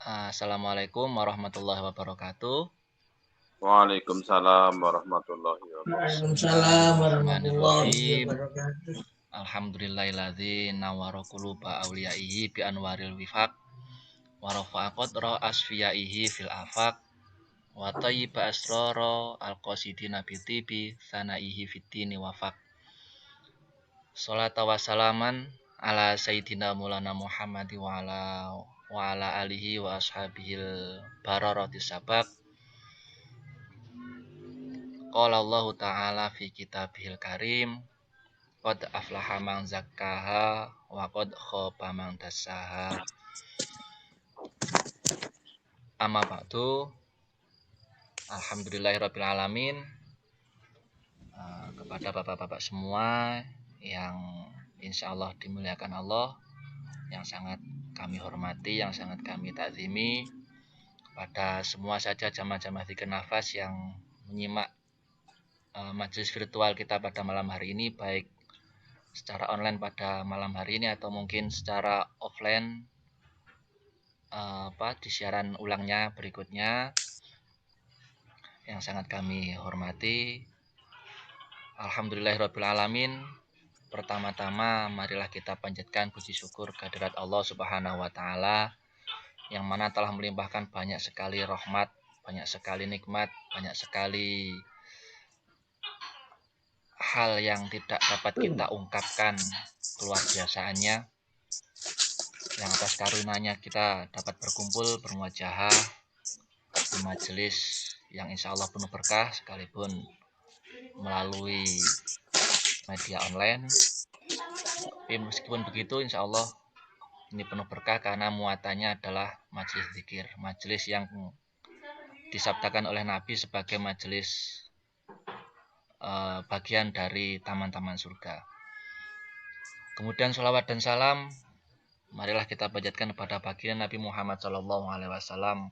Assalamualaikum warahmatullahi wabarakatuh. Waalaikumsalam warahmatullahi wabarakatuh. Waalaikumsalam warahmatullahi Bismillahirrahmanirrahim. wabarakatuh. Alhamdulillahilladzi nawwara quluba awliyaihi bi anwaril wifaq wa rafa'a qadra asfiyaihi fil afaq wa tayyiba asrara alqasidina bi tibi sanaihi fid dini wafaq. Sholata wa salaman ala sayyidina Maulana Muhammad wa ala alihi wa ashabihil bararati sabaq. Qala Allah Ta'ala fi kitabihil karim qad aflaha man zakkaha wa qad khaba man dassaha. Amma ba'du. Alhamdulillahirabbil alamin. Kepada bapak-bapak semua yang insyaallah dimuliakan Allah, yang sangat kami hormati, yang sangat kami takzimi, kepada semua saja jamaah-jamaah dzikir nafas yang menyimak majelis virtual kita pada malam hari ini, baik secara online pada malam hari ini atau mungkin secara offline di siaran ulangnya berikutnya, yang sangat kami hormati. Alhamdulillahirabbil alamin. Pertama-tama marilah kita panjatkan puji syukur kehadirat Allah Subhanahu wa taala yang mana telah melimpahkan banyak sekali rahmat, banyak sekali nikmat, banyak sekali hal yang tidak dapat kita ungkapkan keluar biasaannya, yang atas karunia-Nya kita dapat berkumpul bermuajahah di majelis yang insya Allah penuh berkah sekalipun melalui media online. Tapi meskipun begitu insya Allah ini penuh berkah karena muatannya adalah majelis zikir, majelis yang disabdakan oleh Nabi sebagai majelis bagian dari taman-taman surga. Kemudian sholawat dan salam marilah kita panjatkan kepada baginda Nabi Muhammad SAW,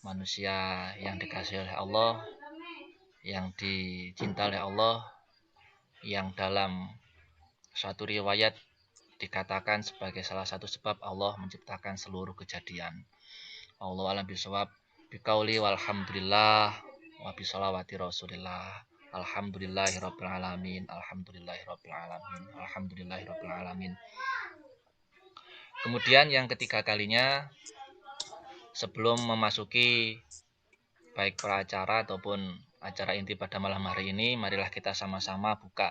manusia yang dikasihi oleh Allah, yang dicinta oleh Allah, yang dalam suatu riwayat dikatakan sebagai salah satu sebab Allah menciptakan seluruh kejadian. Allahu a'lam bishawab. Biqauli walhamdulillah wa bisholawati rasulillah. Alhamdulillahirabbil alamin. Alhamdulillahirabbil alamin. Alhamdulillahirabbil alamin. Kemudian yang ketiga kalinya, sebelum memasuki baik peracara ataupun acara inti pada malam hari ini, marilah kita sama-sama buka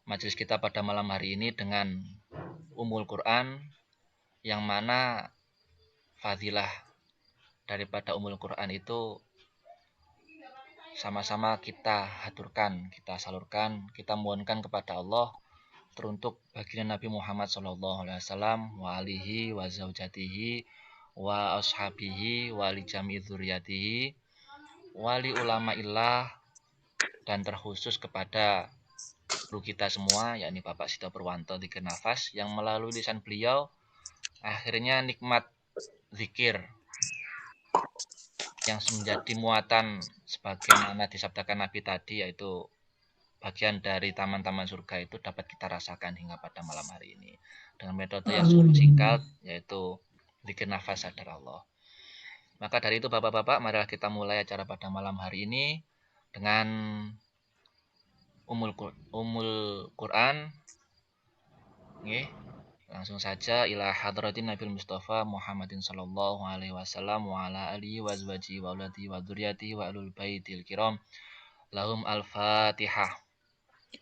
majelis kita pada malam hari ini dengan Ummul Quran, yang mana fadilah daripada Ummul Quran itu sama-sama kita haturkan, kita salurkan, kita mohonkan kepada Allah teruntuk baginda Nabi Muhammad SAW, wa alihi wa zaujatihi wa ashabihi wa li jami' dzurriyyatihi wa li ulama'illah, dan terkhusus kepada guru kita semua yakni Bapak Sito Purwanto Dzikir Nafas, yang melalui lisan beliau akhirnya nikmat zikir yang menjadi muatan sebagaimana disabdakan Nabi tadi, yaitu bagian dari taman-taman surga itu dapat kita rasakan hingga pada malam hari ini dengan metode yang cukup singkat, yaitu zikir nafas sadar Allah. Maka dari itu bapak-bapak, marilah kita mulai acara pada malam hari ini dengan Ummul Quran. Nggih. Langsung saja ila hadratin Nabil Mustafa Muhammadin sallallahu alaihi wasallam wa ala alihi wa azwajihi wa auladihi wa dzurriyyatihi wa ahlul baitil kiram. Lahum al-Fatihah.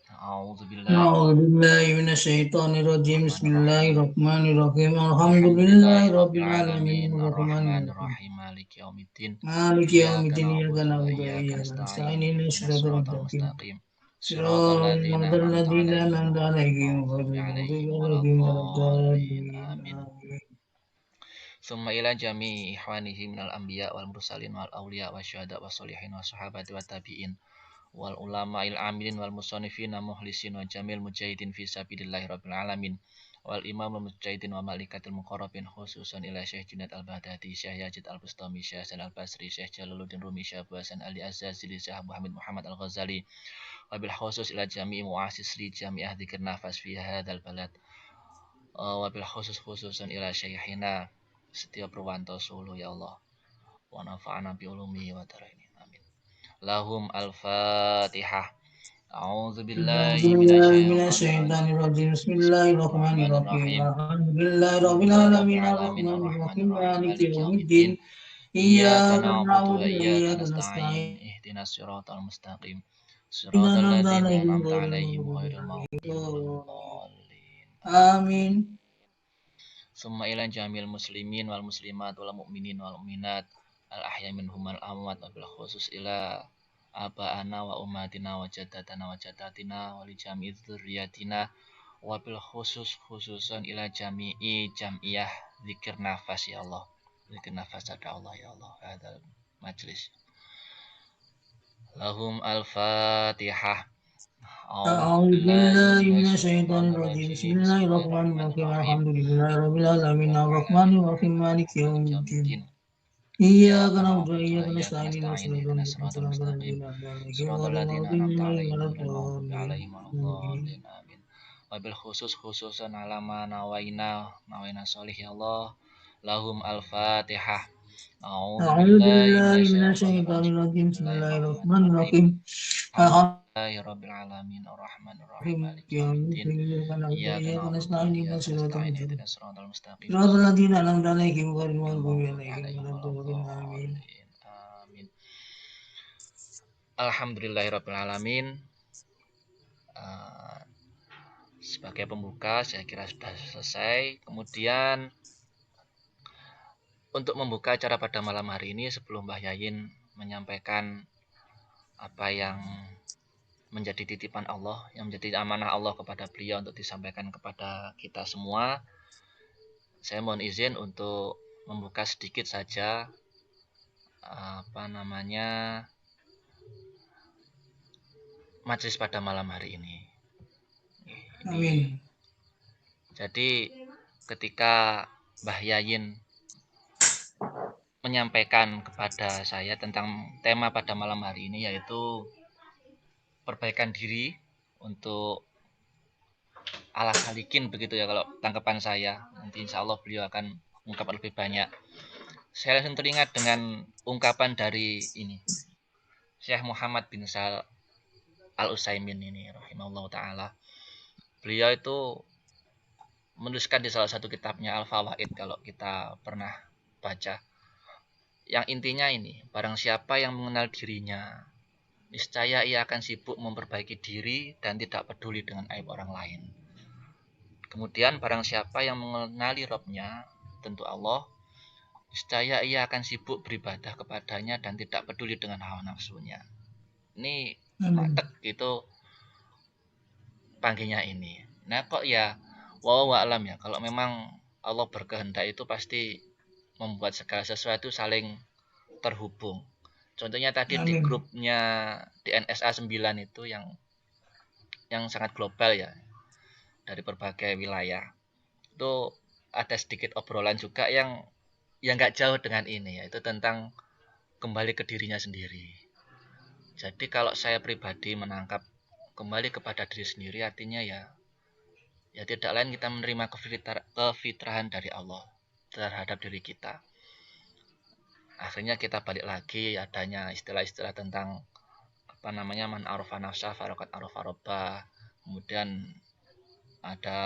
A'udzu billahi minasyaitonir rajim. Bismillahirrahmanirrahim. Alhamdulillahirabbil alamin arrahmanir rahim. Maliki yaumiddin. Maliki yaumiddin. Iyyaka na'budu wa iyyaka nasta'in. Ihdinas siratal mustaqim. Shiratal ladzina an'amta 'alaihim ghairil maghdubi 'alaihim waladdallin. Amin. Summa ila jami'i ihwanihi minal anbiya wal mursalin wal awliya wasyuhada wassolihin wassahabati wattabi'in wal ulama'il amilin wal musannifin mukhlisin wa jamil mujahidin fi sabilillahi rabbil alamin wal imamul mujahidin wa malikatil muqarrabin khususan ila Syekh Junaid al-Baghdadi, Syekh Yazid al-Bustami, Syekh Hasan al-Basri, Syekh Jalaluddin Rumi, Syekh Abu Hasan al-Azazili, Syekh Muhammad al-Ghazali, wabil khusus ila jami'i mu'assis li jami'ah dzikir nafas fi hadzal balad, wabil khususan ila Syekhina Setia Purwanto Solo ya Allah. Wa nafa'ana bi ulumi wa taraini. Amin. Lahum al-Fatihah. A'udzu billahi minasyaitonir rajim. Bismillahirrahmanirrahim. Bismillahirrahmanirrahim. Bismillahirrahmanirrahim. Alhamdulillahirabbil alamin arrahmanirrahim maliki yaumiddin. Iyyaka Iyyaka na'budu wa na'budu wa iyyaka iyyaka nasta'in. nasta'in. Ihdinas siratal mustaqim. Inna Siratal ladzina nabdana an'amta ghairil 'alaihim maghdubi ghairil maghdubi waladdallin. Amin. Summa ila jamil muslimin wal muslimat wal mu'minin wal mu'minat al ahya minhum wal amwat wa bil khusus ila aba'ana wa ummatina wa jaddatana wa jaddatina wa li jami'i dzurriyyatina wa bil khususan ila jami'i jam'iyah zikir nafas ya Allah. Zikir nafas ada Allah ya Allah. Hadal majlis. Lahum al-Fatihah. أعوذ بالله من الشيطان الرجيم بسم الله الرحمن الرحيم الحمد لله رب العالمين الرحمن الرحيم مالك يوم الدين إياك نعبد وإياك نستعين اهدنا الصراط المستقيم Shiratal ladzina an'amta 'alaihim ghairil maghdubi 'alaihim waladdallin. Amin. Wabil khususan alama nawaina sholih ya Allah. Lahum al-Fatihah. أعوذ بالله من الشيطان الرجيم بسم الله الرحمن الرحيم Alhamdulillahirabbil alamin arrahmanir rahim maliki يوم yaumiddin. الدين Iyyaka إياك na'budu wa نستعين اهدنا iyyaka الصراط nasta'in. المستقيم Ihdinas siratal mustaqim. صراط الذين أنعمت عليهم غير المغضوب Maghdubi عليهم 'alaihim ولا الضالين آمين. waladdallin. Amin. Alhamdulillahirabbil alamin. Sebagai pembuka saya kira sudah selesai. Kemudian untuk membuka acara pada malam hari ini sebelum Mbah Yayin menyampaikan apa yang menjadi titipan Allah, yang menjadi amanah Allah kepada beliau untuk disampaikan kepada kita semua, saya mohon izin untuk membuka sedikit saja majelis pada malam hari ini. Amin. Jadi ketika Mbah Yayin menyampaikan kepada saya tentang tema pada malam hari ini, yaitu perbaikan diri untuk ala salikin, begitu ya kalau tanggapan saya. Nanti insya Allah beliau akan mengungkapkan lebih banyak. Saya langsung teringat dengan ungkapan dari ini Syekh Muhammad bin Shalih Al-Utsaimin ini rahimahullah ta'ala. Beliau itu menuliskan di salah satu kitabnya Al-Fawaid, kalau kita pernah baca, yang intinya ini, barang siapa yang mengenal dirinya, niscaya ia akan sibuk memperbaiki diri dan tidak peduli dengan aib orang lain. Kemudian barang siapa yang mengenali Rabb-nya, tentu Allah, niscaya ia akan sibuk beribadah kepadanya dan tidak peduli dengan hawa nafsunya. Ini mantep gitu panggilnya ini. Nah kok ya wallahu a'lam ya, kalau memang Allah berkehendak itu pasti membuat segala sesuatu saling terhubung. Contohnya tadi di grupnya di NSA 9 itu yang sangat global ya, dari berbagai wilayah. Itu ada sedikit obrolan juga yang nggak jauh dengan ini, yaitu tentang kembali ke dirinya sendiri. Jadi kalau saya pribadi menangkap kembali kepada diri sendiri, artinya ya tidak lain kita menerima kefitrahan dari Allah terhadap diri kita. Akhirnya kita balik lagi adanya istilah-istilah tentang man arafa nafsa farokat arafa rabbah. Kemudian ada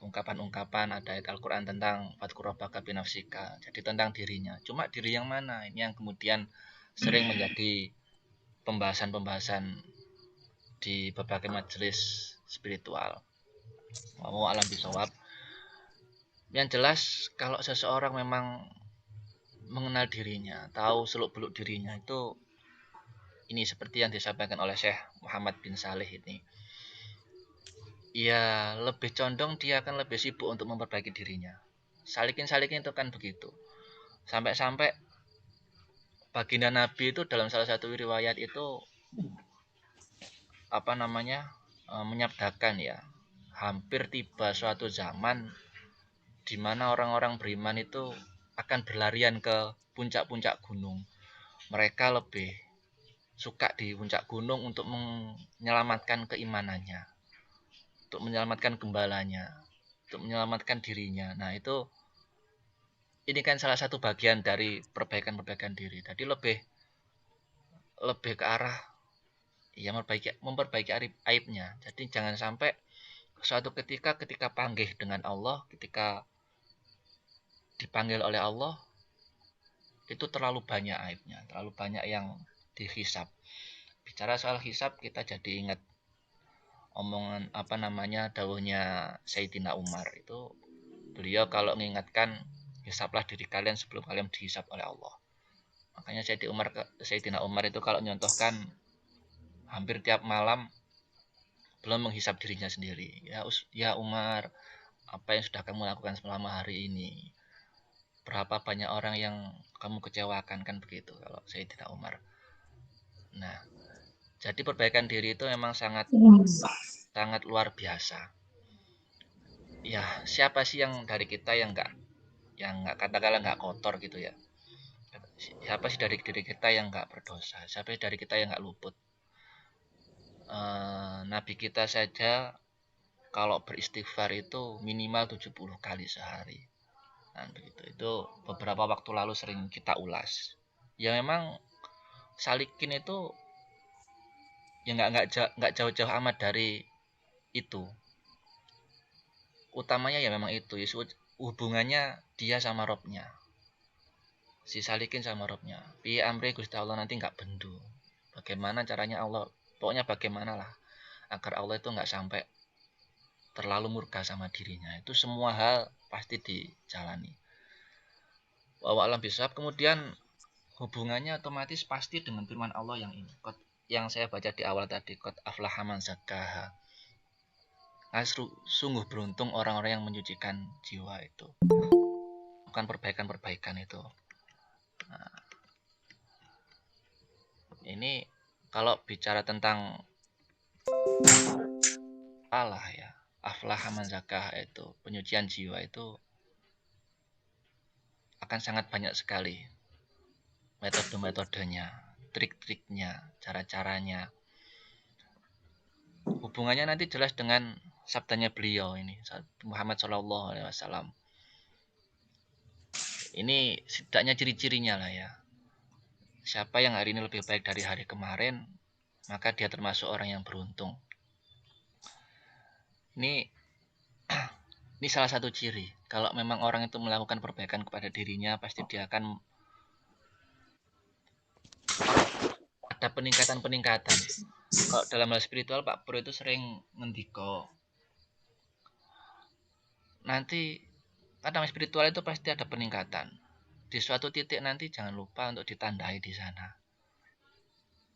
ungkapan-ungkapan, ada ayat Al-Quran tentang fadkur rabbaka binafsika, jadi tentang dirinya. Cuma diri yang mana? Ini yang kemudian sering menjadi pembahasan-pembahasan di berbagai majelis spiritual. Mau alam bisawab. Yang jelas kalau seseorang memang mengenal dirinya, tahu seluk-beluk dirinya, itu ini seperti yang disampaikan oleh Syekh Muhammad bin Shalih ini. Ya lebih condong dia akan lebih sibuk untuk memperbaiki dirinya. Salikin itu kan begitu. Sampai-sampai baginda Nabi itu dalam salah satu riwayat itu menyabdakan ya, hampir tiba suatu zaman di mana orang-orang beriman itu akan berlarian ke puncak-puncak gunung. Mereka lebih suka di puncak gunung untuk menyelamatkan keimanannya, untuk menyelamatkan gembalanya, untuk menyelamatkan dirinya. Nah itu ini kan salah satu bagian dari perbaikan diri. Jadi lebih ke arah ya memperbaiki aibnya. Jadi jangan sampai suatu ketika panggil dengan Allah, ketika dipanggil oleh Allah, itu terlalu banyak aibnya, terlalu banyak yang dihisab. Bicara soal hisab, kita jadi ingat omongan dawuhnya Sayyidina Umar itu. Beliau kalau mengingatkan, hisablah diri kalian sebelum kalian dihisab oleh Allah. Makanya Sayyidina Umar itu kalau menyontohkan hampir tiap malam belum menghisap dirinya sendiri. Ya Umar, apa yang sudah kamu lakukan selama hari ini? Berapa banyak orang yang kamu kecewakan, kan begitu kalau Sayyidina Umar. Nah, jadi perbaikan diri itu memang sangat luar biasa. Ya, siapa sih yang dari kita yang nggak katakanlah nggak kotor gitu ya? Siapa sih dari diri kita yang nggak berdosa? Siapa sih dari kita yang nggak luput? Nabi kita saja kalau beristighfar itu minimal 70 kali sehari. Nah, begitu. Itu beberapa waktu lalu sering kita ulas. Ya memang salikin itu ya nggak jauh-jauh amat dari itu. Utamanya ya memang itu, ya, hubungannya dia sama Robnya. Si salikin sama Robnya. Piye amri Gusti Allah nanti nggak bendu. Bagaimana caranya Allah? Pokoknya bagaimanalah agar Allah itu nggak sampai terlalu murka sama dirinya. Itu semua hal pasti dijalani. Wa alam bisawab. Kemudian hubungannya otomatis pasti dengan firman Allah yang ini. Yang saya baca di awal tadi, qad aflaha man zakkaha. Sungguh beruntung orang-orang yang menyucikan jiwa itu. Bukan perbaikan-perbaikan itu. Nah, ini kalau bicara tentang Allah ya, aflaha man zakkaha itu, penyucian jiwa itu akan sangat banyak sekali metode-metodenya, trik-triknya, cara-caranya. Hubungannya nanti jelas dengan sabdanya beliau ini, Muhammad Shallallahu Alaihi Wasallam. Ini setidaknya ciri-cirinya lah ya. Siapa yang hari ini lebih baik dari hari kemarin, maka dia termasuk orang yang beruntung. Ini salah satu ciri. Kalau memang orang itu melakukan perbaikan kepada dirinya, pasti dia akan ada peningkatan-peningkatan. Kalau dalam hal spiritual, Pak Pro itu sering ngendiko, nanti kadang spiritual itu pasti ada peningkatan. Di suatu titik nanti jangan lupa untuk ditandai di sana.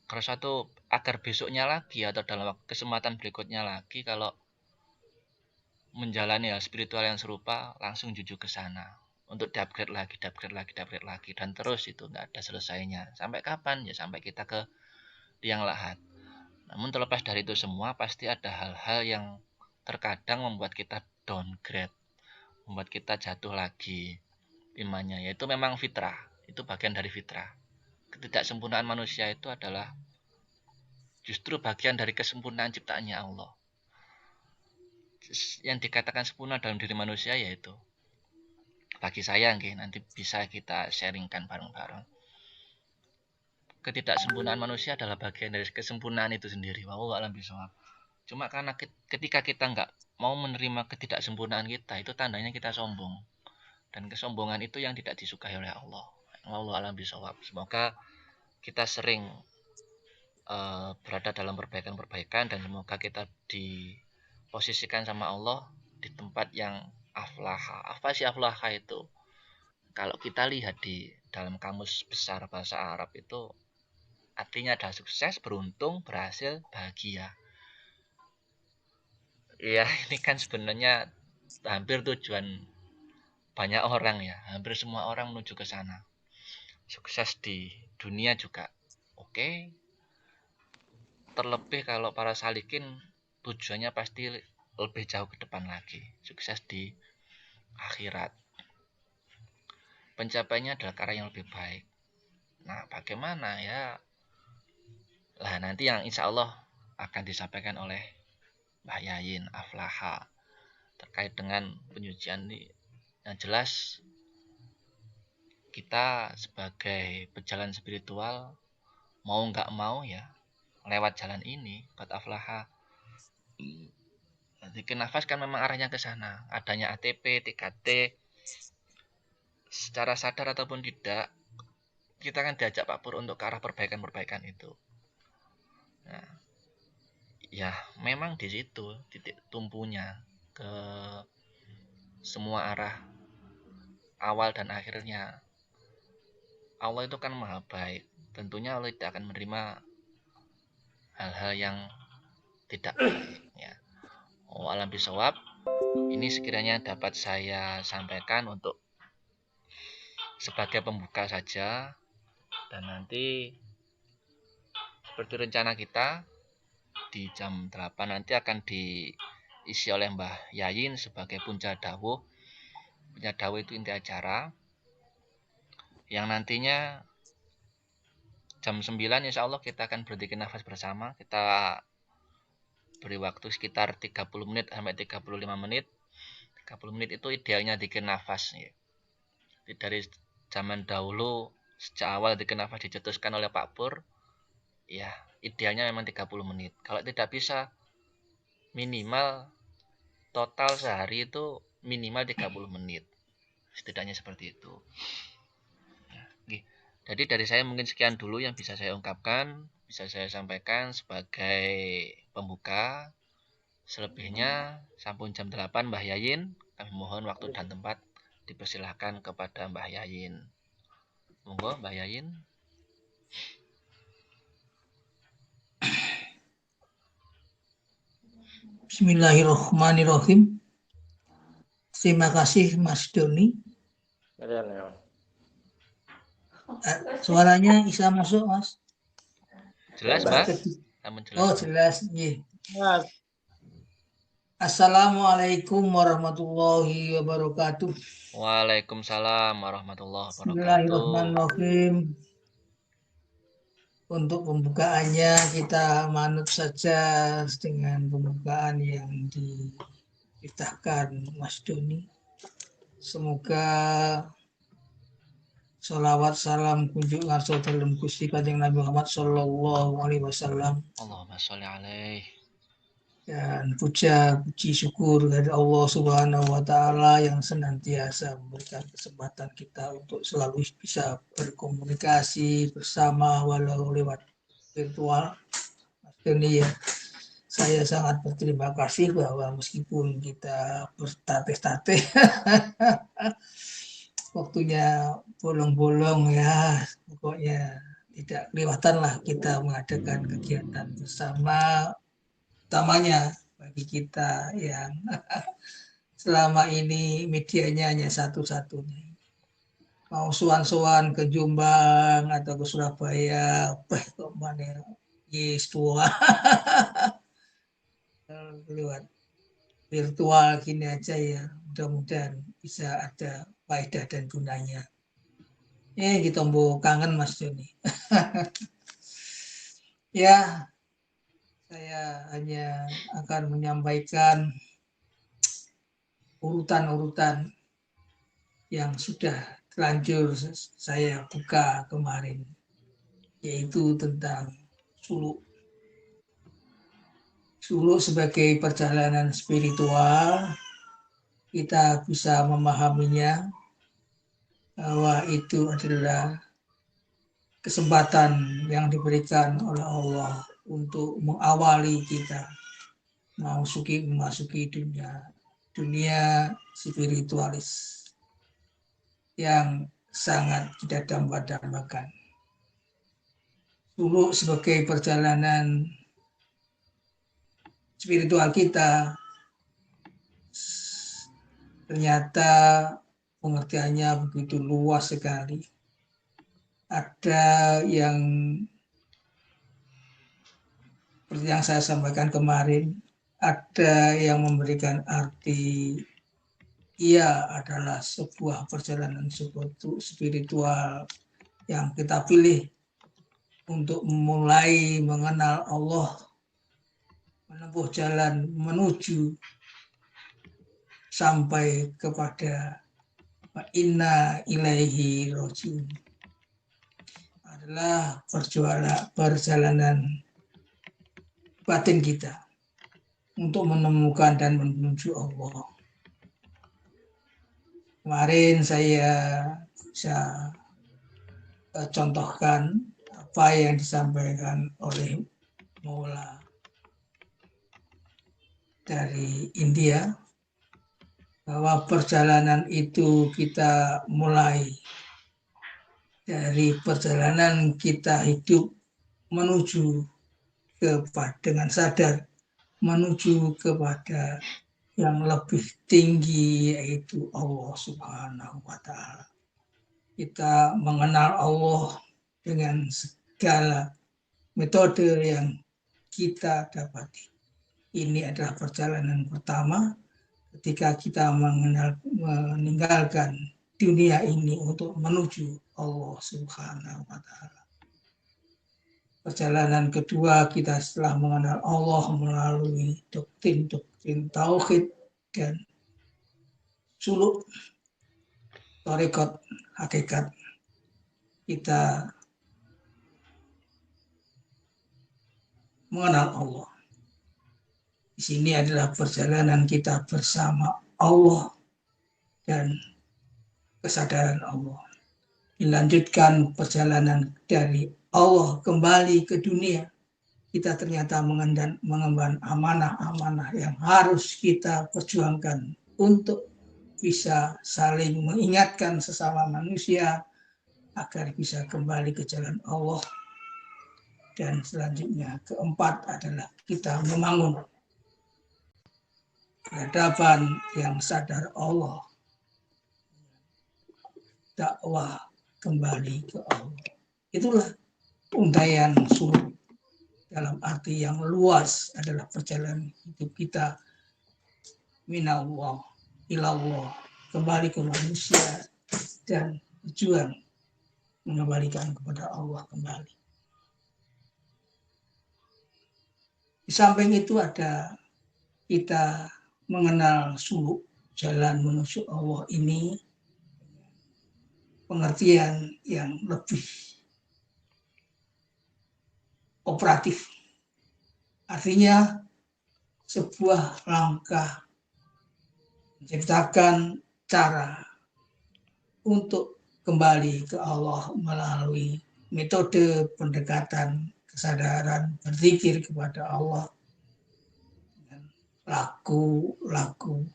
Kalau suatu agar besoknya lagi atau dalam kesempatan berikutnya lagi, kalau menjalani hal spiritual yang serupa, langsung jujur ke sana untuk di-upgrade lagi, dan terus itu nggak ada selesainya. Sampai kapan? Ya sampai kita ke liang lahat. Namun terlepas dari itu semua, pasti ada hal-hal yang terkadang membuat kita downgrade, membuat kita jatuh lagi imannya, yaitu memang fitrah. Itu bagian dari fitrah. Ketidaksempurnaan manusia itu adalah justru bagian dari kesempurnaan ciptaannya Allah. Yang dikatakan sempurna dalam diri manusia yaitu, bagi saya nanti bisa kita sharingkan bareng-bareng, ketidaksempurnaan manusia adalah bagian dari kesempurnaan itu sendiri. Wallahu a'lam bishawab. Cuma karena ketika kita nggak mau menerima ketidaksempurnaan kita, itu tandanya kita sombong, dan kesombongan itu yang tidak disukai oleh Allah. Wallahu a'lam bishawab. Semoga kita sering berada dalam perbaikan-perbaikan, dan semoga kita diposisikan sama Allah di tempat yang aflaha. Apa sih aflaha itu? Kalau kita lihat di dalam kamus besar bahasa Arab itu artinya ada sukses, beruntung, berhasil, bahagia. Ya, ini kan sebenarnya hampir tujuan banyak orang ya. Hampir semua orang menuju ke sana. Sukses di dunia juga oke. Terlebih kalau para salikin tujuannya pasti lebih jauh ke depan lagi, sukses di akhirat. Pencapaiannya adalah karya yang lebih baik. Nah, bagaimana ya? Lah nanti yang insya Allah akan disampaikan oleh Mbah Yayin Aflaha terkait dengan penyucian ini. Yang jelas kita sebagai pejalan spiritual mau nggak mau ya lewat jalan ini qad aflaha. Zikir nafas kan memang arahnya ke sana, adanya ATP, TKT, secara sadar ataupun tidak kita kan diajak Pak Pur untuk ke arah perbaikan-perbaikan itu. Nah, ya memang di situ titik tumpunya ke semua arah awal dan akhirnya. Allah itu kan maha baik, tentunya Allah tidak akan menerima hal-hal yang tidak baik ya. Alam bisawab, ini sekiranya dapat saya sampaikan untuk sebagai pembuka saja, dan nanti seperti rencana kita di jam 8 nanti akan diisi oleh Mbah Yayin sebagai punca dawuh. Punca dawuh itu inti acara yang nantinya jam 9 insya Allah kita akan berzikir nafas bersama. Kita beri waktu sekitar 30 menit sampai 35 menit. 30 menit itu idealnya zikir nafas ya. Dari zaman dahulu sejak awal zikir nafas dicetuskan oleh Pak Pur, ya idealnya memang 30 menit. Kalau tidak bisa, minimal total sehari itu minimal 30 menit. Setidaknya seperti itu. Jadi dari saya mungkin sekian dulu yang bisa saya ungkapkan, bisa saya sampaikan sebagai pembuka. Selebihnya sampun jam 8 Mbah Yayin, kami mohon waktu dan tempat dipersilahkan kepada Mbah Yayin. Monggo Mbah Yayin. Bismillahirrahmanirrahim. Terima kasih Mas Doni. Suaranya bisa masuk Mas? Jelas Mbah? Oh jelas. Yeah. Assalamualaikum warahmatullahi wabarakatuh. Waalaikumsalam warahmatullahi wabarakatuh. Bismillahirrahmanirrahim. Untuk pembukaannya kita manut saja dengan pembukaan yang dititahkan Mas Doni. Semoga sholawat salam kunjungan dalam Gusti Kanjeng Nabi Muhammad Sallallahu Alaihi Wasallam. Allahumma sholli alaihi. Dan puji syukur dari Allah Subhanahu Wa Taala yang senantiasa memberikan kesempatan kita untuk selalu bisa berkomunikasi bersama walau lewat virtual. Ini ya, saya sangat berterima kasih bahwa meskipun kita bertateh-tateh waktunya bolong-bolong ya, pokoknya tidak kelewatan lah kita mengadakan kegiatan bersama, utamanya bagi kita yang selama ini medianya hanya satu-satunya. Mau sowan-sowan ke Jombang atau ke Surabaya, kok mana yes tua lewat virtual gini aja ya, mudah-mudahan bisa ada faedah dan gunanya. Kita mau kangen Mas Joni. Ya, saya hanya akan menyampaikan urutan-urutan yang sudah terlanjur saya buka kemarin, yaitu tentang suluk. Suluk sebagai perjalanan spiritual, kita bisa memahaminya bahwa itu adalah kesempatan yang diberikan oleh Allah untuk mengawali kita memasuki dunia spiritualis yang sangat kita dambakan. Suluk sebagai perjalanan spiritual kita ternyata pengertiannya begitu luas sekali. Ada yang seperti yang saya sampaikan kemarin, ada yang memberikan arti ia adalah sebuah perjalanan spiritual yang kita pilih untuk mulai mengenal Allah, menempuh jalan menuju sampai kepada wa inna ilaihi rajiun adalah perjalanan batin kita untuk menemukan dan menuju Allah. Kemarin saya bisa contohkan apa yang disampaikan oleh Maula dari India, bahwa perjalanan itu kita mulai dari perjalanan kita hidup menuju dengan sadar menuju kepada yang lebih tinggi, yaitu Allah Subhanahu wa Ta'ala. Kita mengenal Allah dengan segala metode yang kita dapati. Ini adalah perjalanan pertama ketika kita meninggalkan dunia ini untuk menuju Allah Subhanahu wa Ta'ala. Perjalanan kedua kita setelah mengenal Allah melalui doktrin tauhid dan suluk tarekat hakikat, kita mengenal Allah. Di sini adalah perjalanan kita bersama Allah dan kesadaran Allah. Dilanjutkan perjalanan dari Allah kembali ke dunia. Kita ternyata mengemban amanah-amanah yang harus kita perjuangkan untuk bisa saling mengingatkan sesama manusia agar bisa kembali ke jalan Allah. Dan selanjutnya keempat adalah kita membangun peradaban yang sadar Allah, dakwah kembali ke Allah. Itulah untayan suluk dalam arti yang luas adalah perjalanan hidup kita minallah ilallah, kembali ke manusia dan berjuang mengembalikan kepada Allah kembali. Di samping itu ada kita mengenal suluk jalan menuju Allah ini, pengertian yang lebih operatif. Artinya sebuah langkah menciptakan cara untuk kembali ke Allah melalui metode pendekatan kesadaran berzikir kepada Allah, laku-laku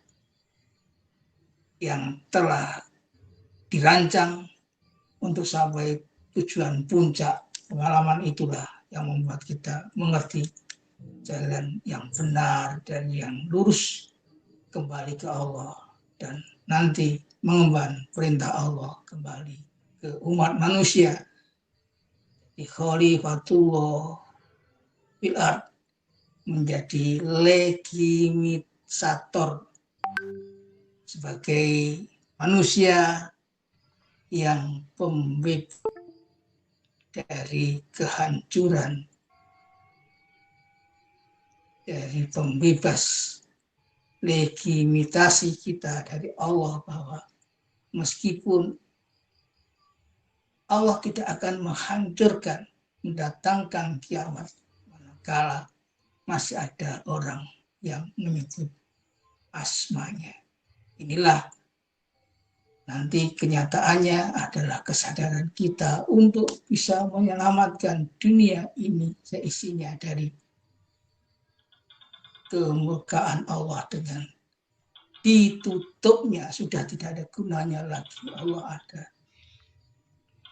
yang telah dirancang untuk sampai tujuan puncak. Pengalaman itulah yang membuat kita mengerti jalan yang benar dan yang lurus kembali ke Allah, dan nanti mengemban perintah Allah kembali ke umat manusia di khalifatullah fil ard, menjadi legitimator sebagai manusia yang pembebas dari kehancuran, dari pembebas legitimasi kita dari Allah, bahwa meskipun Allah tidak akan menghancurkan, mendatangkan kiamat, manakala masih ada orang yang menyebut asmanya. Inilah nanti kenyataannya adalah kesadaran kita untuk bisa menyelamatkan dunia ini seisinya dari kemurkaan Allah dengan ditutupnya, sudah tidak ada gunanya lagi Allah ada.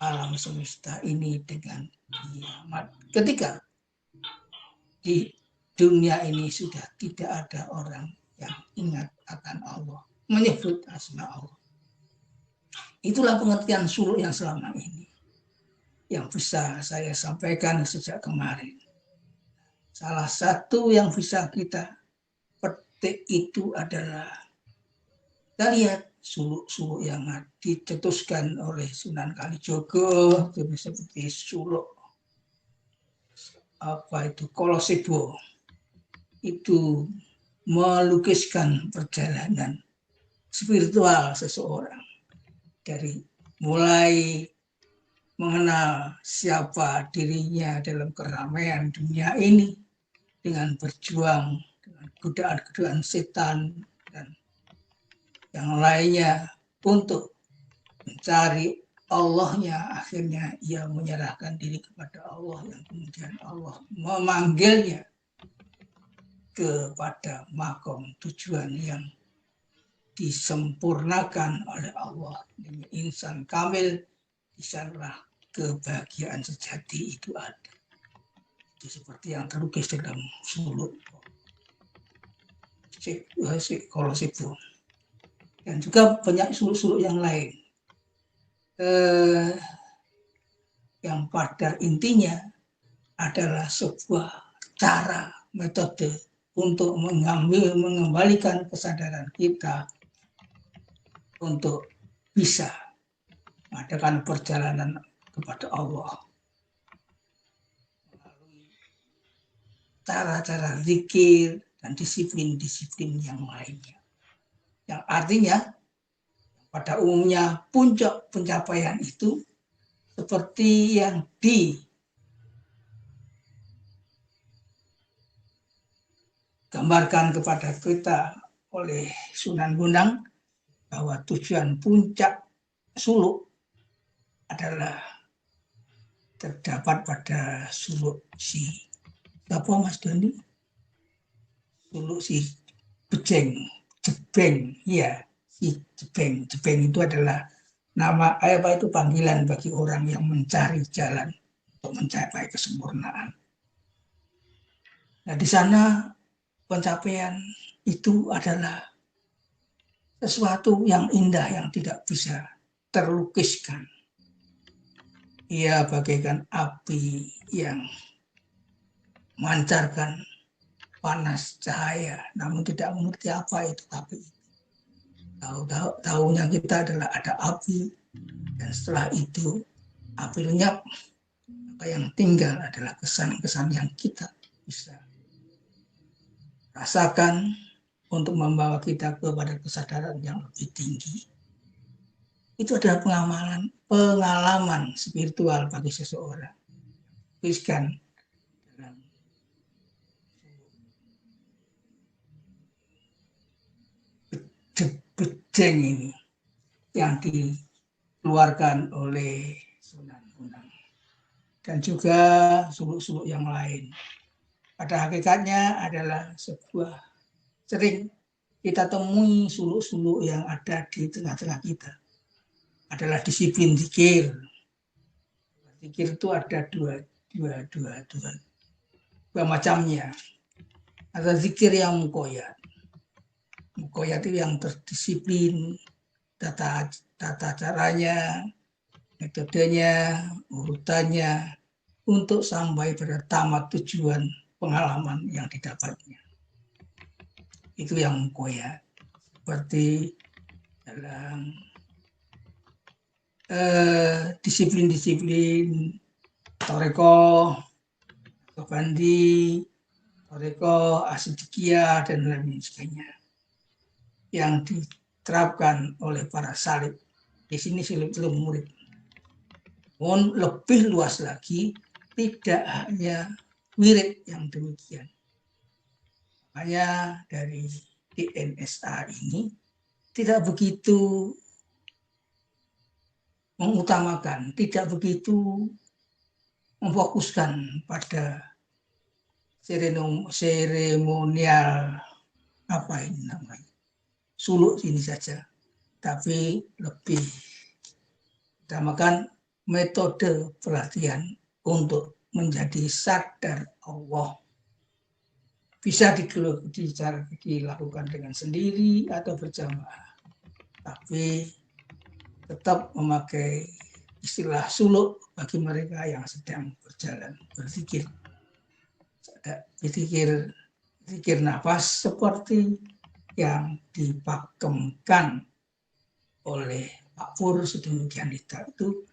Alam semesta ini dengan kiamat. Ketika di dunia ini sudah tidak ada orang yang ingat akan Allah, menyebut asma Allah. Itulah pengertian suluk yang selama ini yang bisa saya sampaikan sejak kemarin. Salah satu yang bisa kita petik itu adalah kita lihat suluk-suluk yang dicetuskan oleh Sunan Kalijogo, seperti suluk Kolosebo, itu melukiskan perjalanan spiritual seseorang. dari mulai mengenal siapa dirinya dalam keramaian dunia ini dengan berjuang dengan godaan-godaan setan dan yang lainnya untuk mencari Allahnya, akhirnya ia menyerahkan diri kepada Allah yang kemudian Allah memanggilnya kepada makom tujuan yang disempurnakan oleh Allah. Dengan insan kamil, di sanalah kebahagiaan sejati itu ada. Itu seperti yang terlukis dalam suluk Kolosibu. Dan juga banyak suluk-suluk yang lain. Yang pada intinya adalah sebuah cara, metode untuk mengembalikan kesadaran kita untuk bisa mengadakan perjalanan kepada Allah melalui cara-cara zikir dan disiplin-disiplin yang lainnya. Yang artinya pada umumnya puncak pencapaian itu seperti yang digambarkan kepada kita oleh Sunan Bonang, bahwa tujuan puncak suluk adalah terdapat pada suluk si apa Mas Doni? Suluk si Jebeng, ya, si Jebeng. Jebeng itu adalah nama apa itu panggilan bagi orang yang mencari jalan untuk mencapai kesempurnaan. Nah, di sana pencapaian itu adalah sesuatu yang indah yang tidak bisa terlukiskan. Ia bagaikan api yang memancarkan panas cahaya, namun tidak mengerti apa itu api. Tahunya kita adalah ada api, dan setelah itu api lenyap, maka yang tinggal adalah kesan-kesan yang kita bisa rasakan untuk membawa kita kepada kesadaran yang lebih tinggi. Itu adalah pengalaman spiritual bagi seseorang. Tuliskan dalam Bejeng ini yang dikeluarkan oleh Sunan Bonang dan juga suluk-suluk yang lain. Pada hakikatnya adalah sebuah sering kita temui suluk-suluk yang ada di tengah-tengah kita adalah disiplin zikir. Zikir itu ada dua macamnya. Ada zikir yang mukoyat. Mukoyat itu yang terdisiplin, tata caranya, metodenya, urutannya, untuk sampai pada tamat tujuan pengalaman yang didapatnya. Itu yang mukoyat. Seperti dalam disiplin-disiplin toreko, Bandi, toreko, asidikiyah, dan lain sebagainya yang diterapkan oleh para salib. Di sini salib murid. Mohon lebih luas lagi, tidak hanya wirid yang demikian. Makanya dari DNSA ini tidak begitu mengutamakan, tidak begitu memfokuskan pada seremonial apa ini namanya, suluk ini saja, tapi lebih utamakan metode pelatihan untuk menjadi sadar Allah. Bisa dilakukan dengan sendiri atau berjamaah, tapi tetap memakai istilah suluk bagi mereka yang sedang berjalan berzikir. Zikir nafas seperti yang dipakemkan oleh Pak Pur sedemikian itu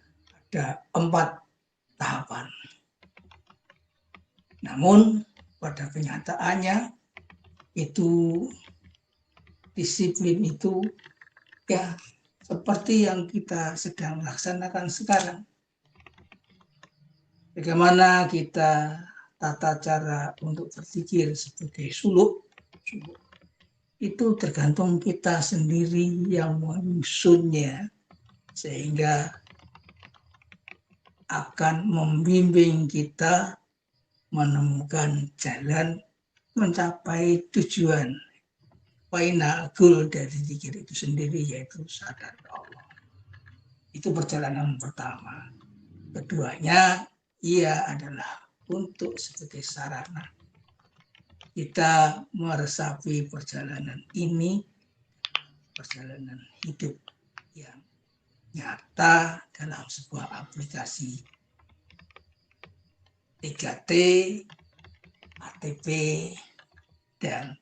ada 4 tahapan. Namun pada kenyataannya itu disiplin itu ya seperti yang kita sedang laksanakan sekarang. Bagaimana kita tata cara untuk berpikir sebagai suluk, itu tergantung kita sendiri yang menyusunnya, sehingga akan membimbing kita menemukan jalan mencapai tujuan final goal dari zikir itu sendiri, yaitu sadar Allah. Itu perjalanan pertama. Keduanya, ia adalah untuk sebagai sarana kita meresapi perjalanan ini, perjalanan hidup yang nyata dalam sebuah aplikasi 3T, ATP, dan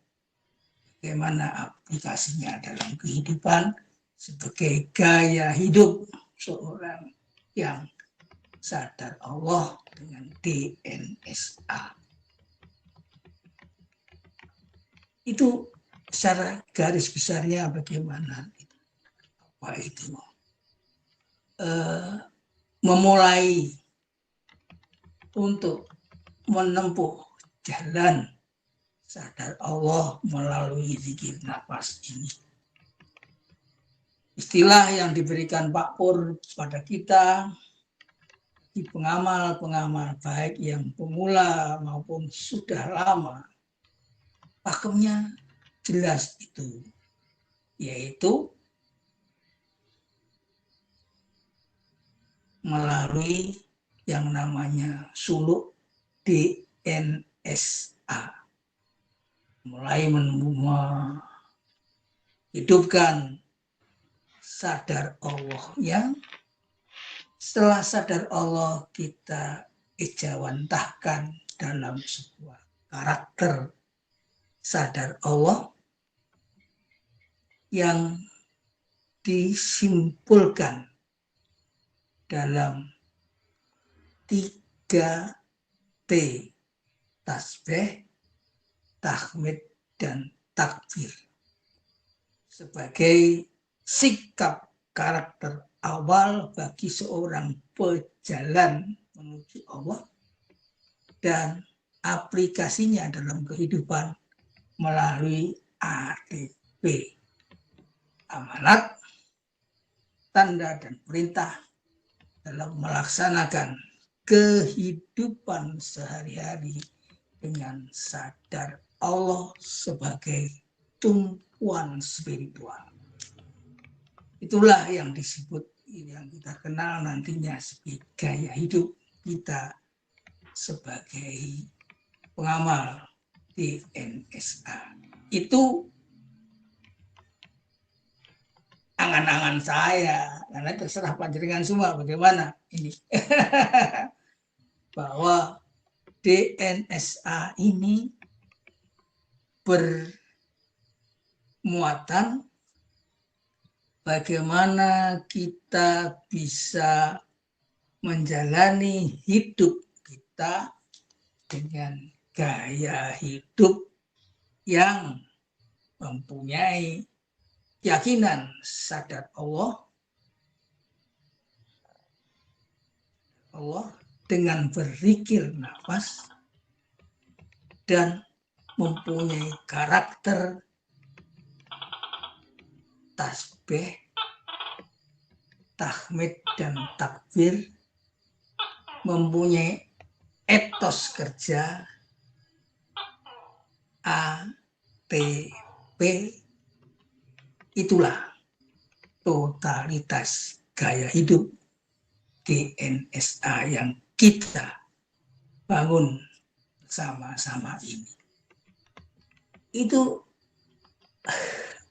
bagaimana aplikasinya dalam kehidupan sebagai gaya hidup seorang yang sadar Allah dengan DNSA. Itu secara garis besarnya bagaimana. Apa itu? Memulai untuk menempuh jalan sadar Allah melalui zikir nafas ini. Istilah yang diberikan Pak Pur pada kita, di pengamal-pengamal baik yang pemula maupun sudah lama, pakemnya jelas itu, yaitu melalui yang namanya suluk DNSA. Mulai menghidupkan sadar Allah yang setelah sadar Allah kita ejawantahkan dalam sebuah karakter sadar Allah yang disimpulkan dalam 3T, tasbih, tahmid, dan takbir, sebagai sikap karakter awal bagi seorang pejalan menuju Allah dan aplikasinya dalam kehidupan melalui ATP, amanat, tanda, dan perintah dalam melaksanakan kehidupan sehari-hari dengan sadar Allah sebagai tumpuan spiritual. Itulah yang disebut, yang kita kenal nantinya sebagai gaya hidup kita sebagai pengamal DNSA. Itu angan-angan saya, karena terserah panjenengan semua bagaimana ini. Bahwa DNSA ini bermuatan bagaimana kita bisa menjalani hidup kita dengan gaya hidup yang mempunyai keyakinan sadar Allah dengan berzikir nafas dan mempunyai karakter tasbih, tahmid, dan takbir, mempunyai etos kerja ATP. Itulah totalitas gaya hidup DNSA yang kita bangun sama-sama ini. Itu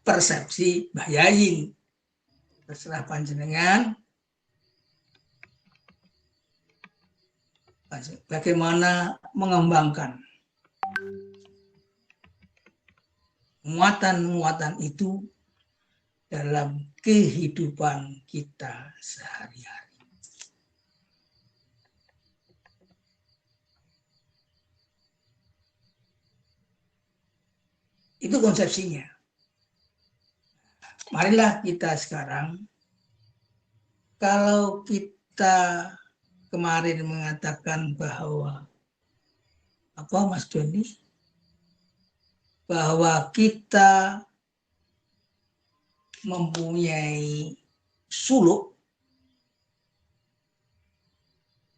persepsi bayain, terserah panjenengan bagaimana mengembangkan muatan-muatan itu dalam kehidupan kita sehari-hari. Itu konsepsinya. Marilah kita sekarang kalau kita kemarin mengatakan bahwa apa Mas Doni, bahwa kita mempunyai suluk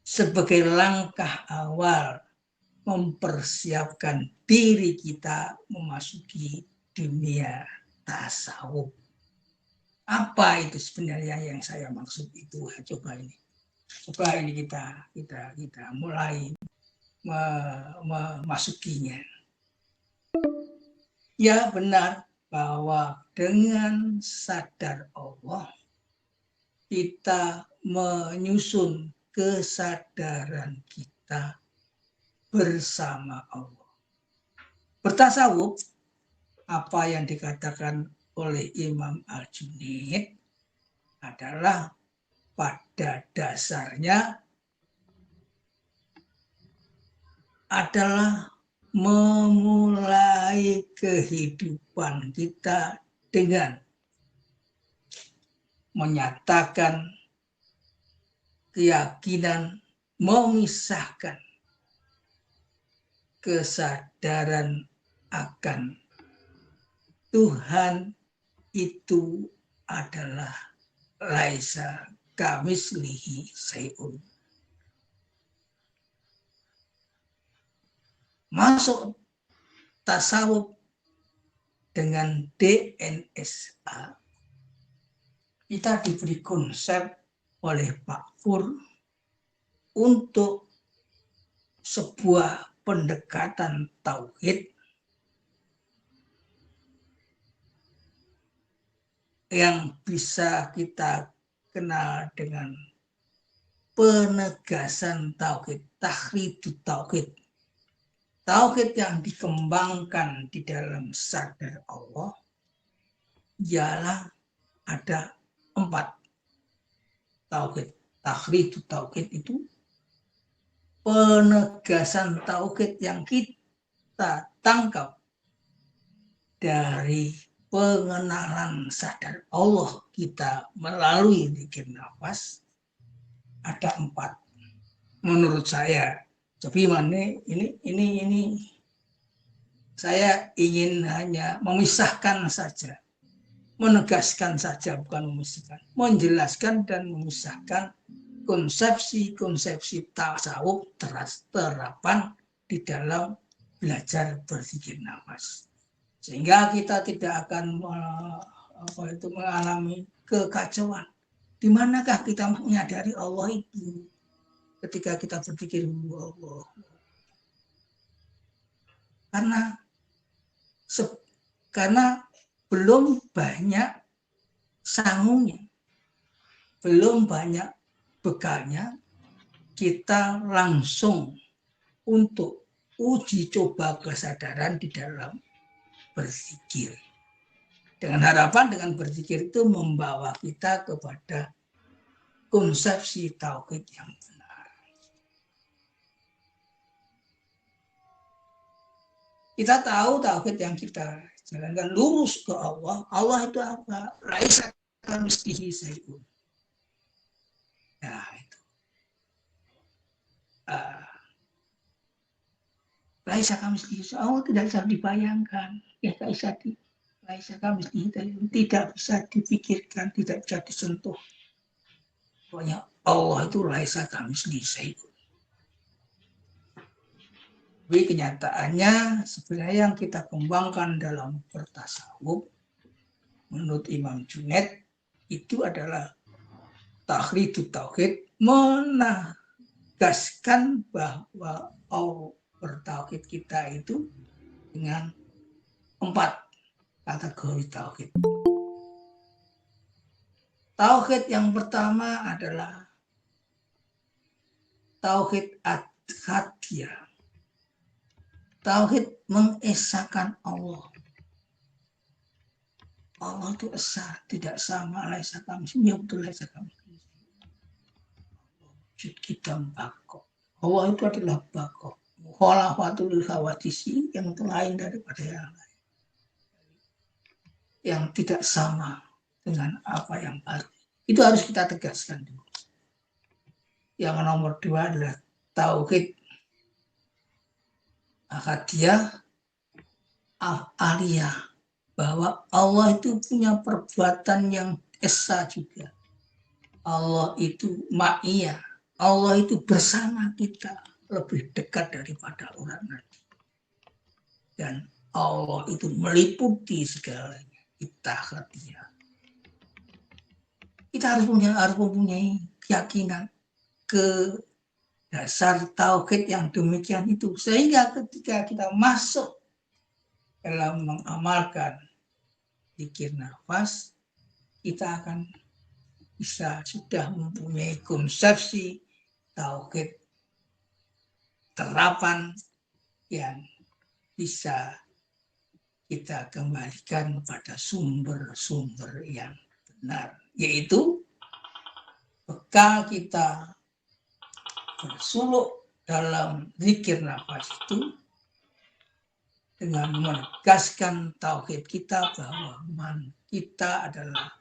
sebagai langkah awal mempersiapkan diri kita memasuki dunia tasawuf. Apa itu sebenarnya yang saya maksud itu? Coba ini kita mulai memasukinya. Ya benar bahwa dengan sadar Allah kita menyusun kesadaran kita bersama Allah. Bertasawuf, apa yang dikatakan oleh Imam Al-Junaid adalah pada dasarnya adalah memulai kehidupan kita dengan menyatakan keyakinan, memisahkan kesadaran akan Tuhan itu adalah laisa kamislihi syai'un. Masuk tasawuf dengan DNSA, kita diberi konsep oleh Pak Pur untuk sebuah pendekatan tauhid yang bisa kita kenal dengan penegasan tauhid, tahridut tauhid. Tauhid yang dikembangkan di dalam sadar Allah ialah ada 4 tauhid. Tahridut tauhid itu penegasan tauhid yang kita tangkap dari pengenalan sadar Allah kita melalui zikir nafas. Ada 4 menurut saya. Tapi ini saya ingin hanya memisahkan saja, menegaskan saja, bukan memisahkan, menjelaskan dan memisahkan konsepsi-konsepsi tasawuf terapan di dalam belajar berzikir nafas, sehingga kita tidak akan mengalami kekacauan. Di manakah kita menyadari Allah itu ketika kita berpikir Allah? Karena belum banyak sangunya, belum banyak bekalnya, kita langsung untuk uji coba kesadaran di dalam berzikir. Dengan harapan dengan berzikir itu membawa kita kepada konsepsi tauhid yang benar. Kita tahu tauhid yang kita jalankan lurus ke Allah. Allah itu apa? Laisa kamitslihi syai'un. Nah, itu. Laisa kamitslihi syai'un. Allah tidak bisa dibayangkan. Ya, laisa kamitslihi syai'un. Tidak bisa dipikirkan, tidak bisa disentuh. Pokoknya Allah itu laisa kamitslihi syai'un. Tapi kenyataannya sebenarnya yang kita kembangkan dalam bertasawuf menurut Imam Junaid itu adalah tahridut tauhid, menegaskan bahwa Allah bertauhid kita itu dengan 4 kategori tauhid. Tauhid yang pertama adalah tauhid ad-dzatiyah. Tauhid mengesahkan Allah. Allah itu esa, tidak sama, laisa kamitslihi, betul laisa kamitslihi. Wujud kita bako. Allah itu adalah bako. Khalafatul khawadisi, yang lain daripada yang lain. Yang tidak sama dengan apa yang baru Itu harus kita tegaskan dulu. Yang nomor 2 adalah tauhid ahadiyah af'aliyah, bahwa Allah itu punya perbuatan yang esa juga. Allah itu ma'iyah, Allah itu bersama kita, lebih dekat daripada orang lain. Dan Allah itu meliputi segalanya. Kita harus mempunyai keyakinan ke dasar tauhid yang demikian itu, sehingga ketika kita masuk dalam mengamalkan zikir nafas, kita akan bisa sudah mempunyai konsepsi tauhid terapan yang bisa kita kembalikan pada sumber-sumber yang benar, yaitu bekal kita bersuluk dalam zikir nafas itu dengan menegaskan tauhid kita bahwa kita adalah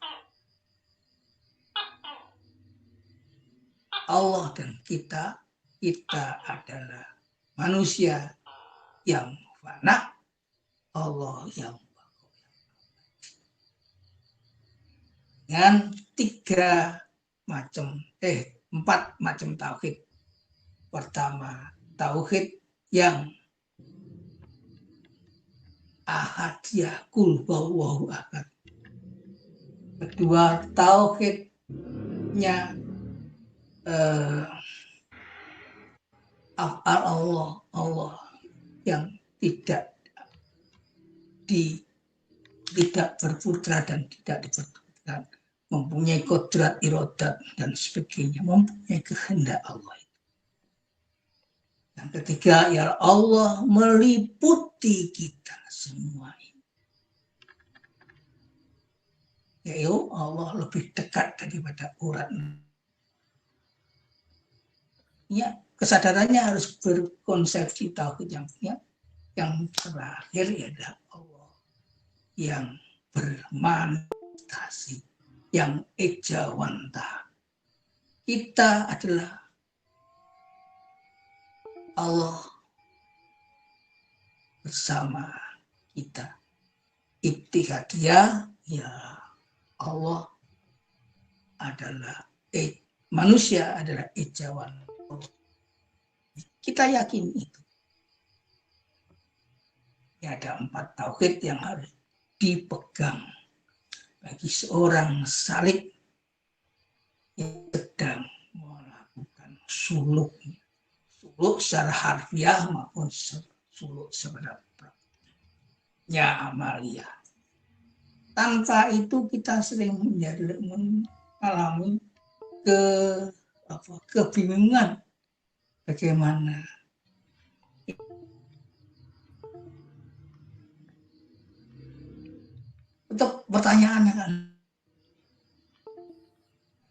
Allah dan kita adalah manusia yang fana, Allah yang baqi. Dengan 4 macam tauhid. Pertama, tauhid yang ahadiyah, kul huwallahu ahad. Kedua, tauhidnya af'al Allah yang tidak berputra dan tidak diperbudakan, mempunyai kodrat, irodat dan sebagainya, mempunyai kehendak Allah. Yang ketiga, ya Allah meliputi kita semua ini. Yaitu Allah lebih dekat daripada orang. Ya, kesadarannya harus berkonsepsi tauhid yang terakhir adalah Allah yang bermanifestasi, yang ejawanta. Kita adalah Allah bersama kita. Ittihadiyah, ya Allah adalah manusia adalah ejawan. Kita yakin itu. Ya, ada 4 tauhid yang harus dipegang bagi seorang salik yang sedang melakukan suluk secara harfiah maupun suluk secara ya amalia. Tanpa itu kita sering mengalami kebingungan bagaimana tetap pertanyaan kan.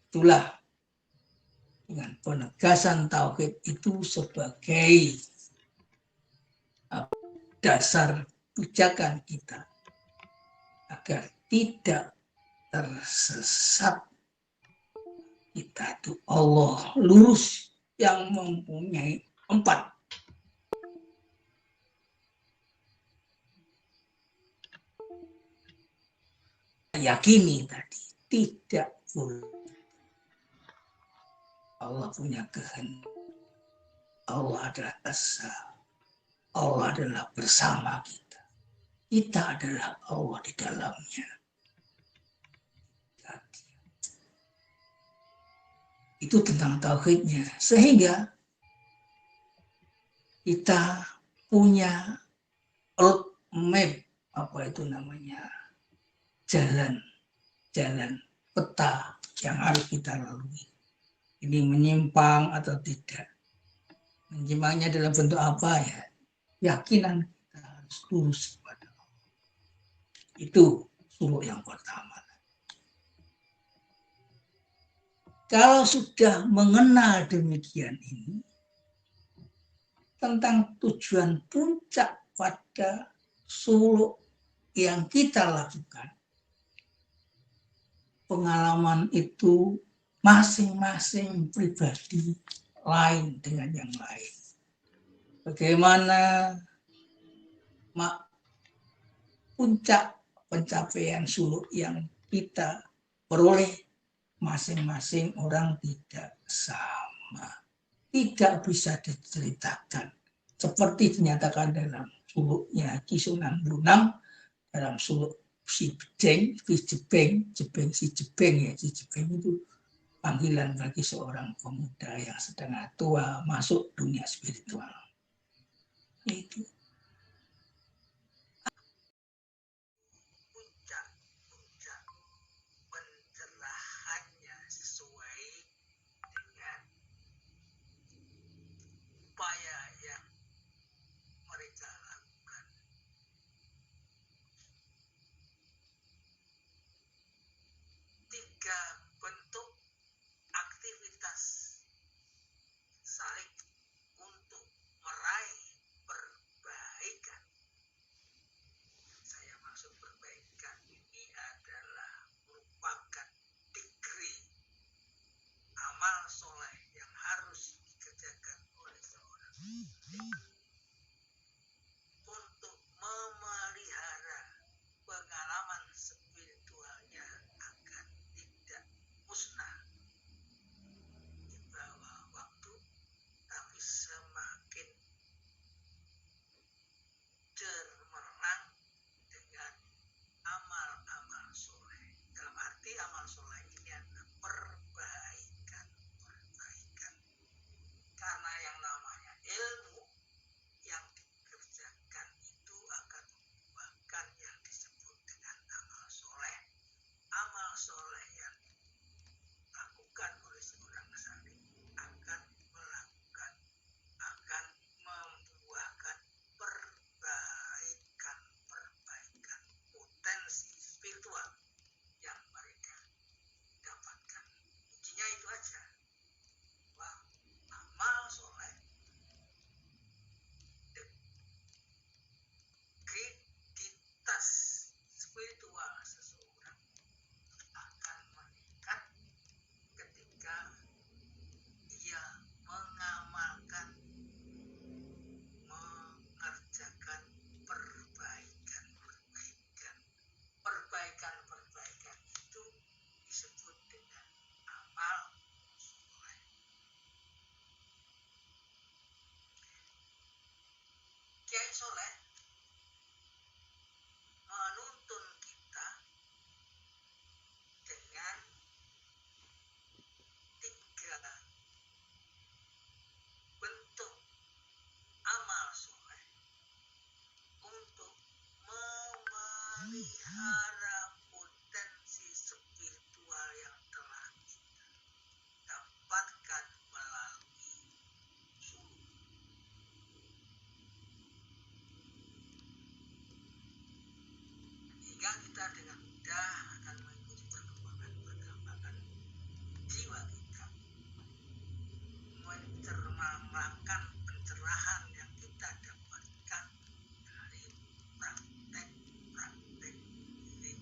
Itulah dengan penegasan tauhid itu sebagai dasar pijakan kita agar tidak tersesat. Kita itu Allah lurus yang mempunyai 4. Yakini tadi tidak boleh. Allah punya kehendak. Allah adalah esa. Allah adalah bersama kita. Kita adalah Allah di dalamnya. Itu tentang tauhidnya. Sehingga kita punya roadmap, apa itu namanya, jalan peta yang harus kita lalui. Ini menyimpang atau tidak. Menyimpangnya dalam bentuk apa ya? Keyakinan kita harus lurus kepada Allah. Itu suluk yang pertama. Kalau sudah mengenal demikian ini, tentang tujuan puncak pada suluk yang kita lakukan, pengalaman itu masing-masing pribadi lain dengan yang lain. Bagaimana puncak pencapaian suluk yang kita peroleh masing-masing orang tidak sama, tidak bisa diceritakan seperti dinyatakan dalam suluknya Ki Sunan Bonang, dalam suluk si Jebeng itu panggilan bagi seorang pemuda yang setengah tua masuk dunia spiritual. Itu puncak pencerahannya sesuai dengan upaya yang mereka lakukan. Tiga bentuk aktivitas saling untuk meraih perbaikan. Saya maksud perbaikan ini adalah merupakan degree amal soleh yang harus dikerjakan oleh seorang untuk memelihara pengalaman spiritualnya agar tidak musnah di bawah waktu, tapi semakin cemerlang dengan amal-amal soleh. Dalam arti amal soleh ini adalah perbaikan. Karena yang namanya ilmu yang dikerjakan itu akan membuahkan yang disebut dengan amal soleh. Amal soleh yang dilakukan oleh seorang salih akan membuahkan perbaikan potensi spiritual yang mereka dapatkan. Kuncinya itu aja. Wah, amal soleh, kreditas spiritual seseorang akan meningkat ketika ia mengamalkan, mengerjakan perbaikan itu disebut dengan amal soleh. Kiai soleh menuntun kita dengan tiga bentuk amal soleh untuk memelihara potensi spiritual yang telah kita dapatkan melalui suluk. Hingga kita dengan mudah akan mengikuti perkembangan jiwa kita, mencermangkan pencerahan yang kita dapatkan dari praktek diri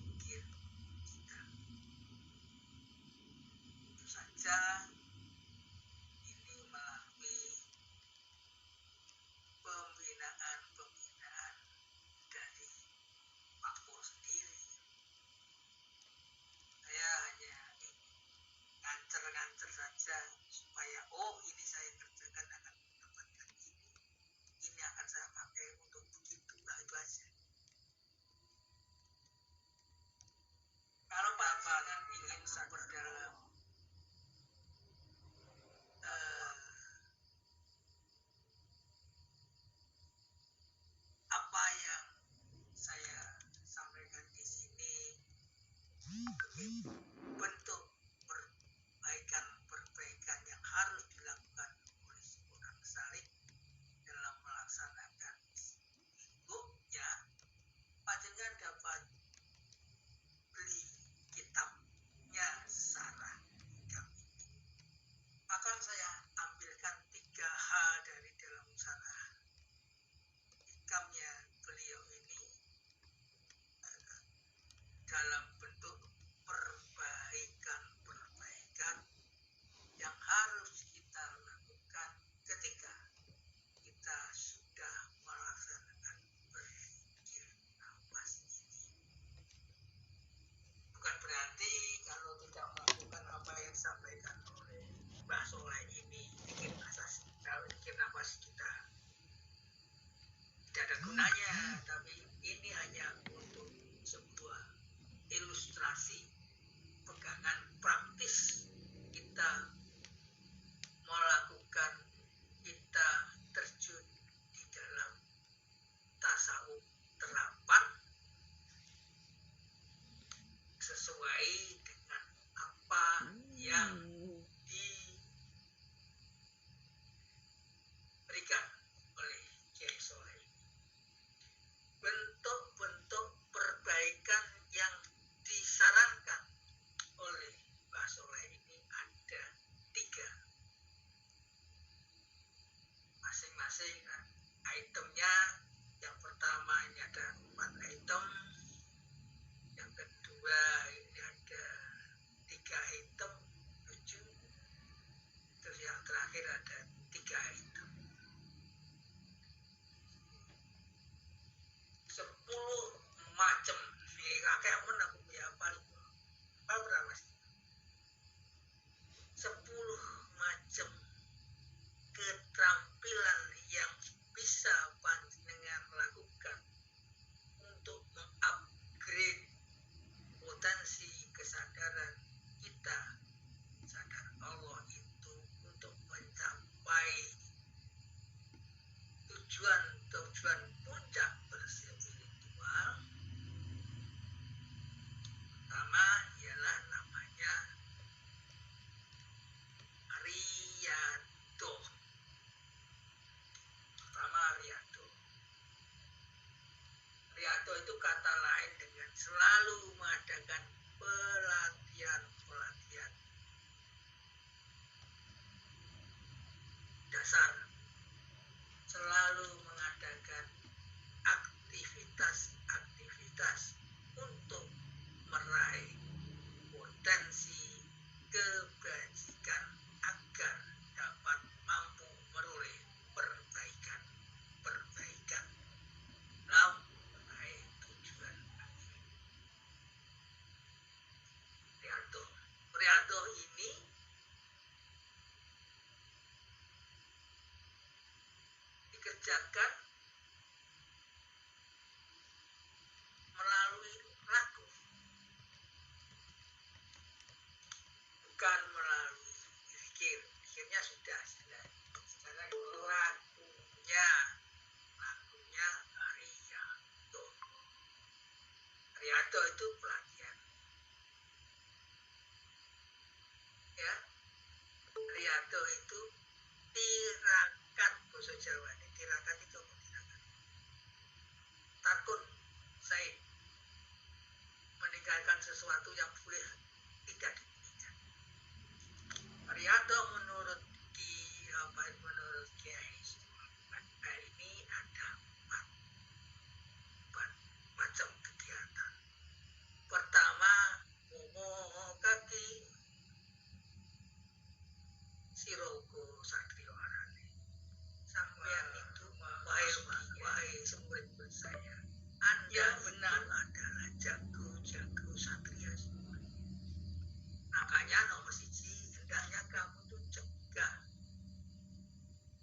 tidak ada gunanya, tapi ini hanya untuk sebuah ilustrasi pegangan praktis kita melakukan, kita terjun di dalam tasawuf terapan sesuai dengan apa yang diberikan oleh Kiai Soleh. Bentuk-bentuk perbaikan yang disarankan oleh Mbah Soleh ini ada 3. Masing-masing itemnya, yang pertama ini ada 4 item, yang kedua ini ada 3 item 7, terus yang terakhir ada 3 item 10 macam. Ini kakek pun aku ya paling berapa sih? 10 macam keterampilan yang bisa panjenengan lakukan untuk mengupgrade potensi kesadaran kita, sadar Allah itu, untuk mencapai tujuan puncak berspiritual. Pertama ialah namanya riyadhah. Riyadhah itu kata lain dengan selalu mengadakan pelatihan dasar, selalu mengadakan aktivitas untuk meraih potensi kebajikan agar dapat mampu meroleh perbaikan dalam meraih tujuan Riyadhah ini dikerjakan melalui laku, bukan melalui zikir. Zikirnya sudah jelas. Sekarang lakunya Riyadhah itu pelatihan. Ya, Riyadhah itu tirakat, bahasa Jawa ini tirakat itu apa? Tirakat takun saya meninggalkan sesuatu yang boleh tidak dipikirkan. Riyadhah menurut Kiai ini ada 4 macam kegiatan. Pertama, kaki sirogo satrio arane. Sampean itu wahai semurid saya, Anda benar adalah jago satria semua. Makanya nomor 1, hendaknya kamu tuh cegah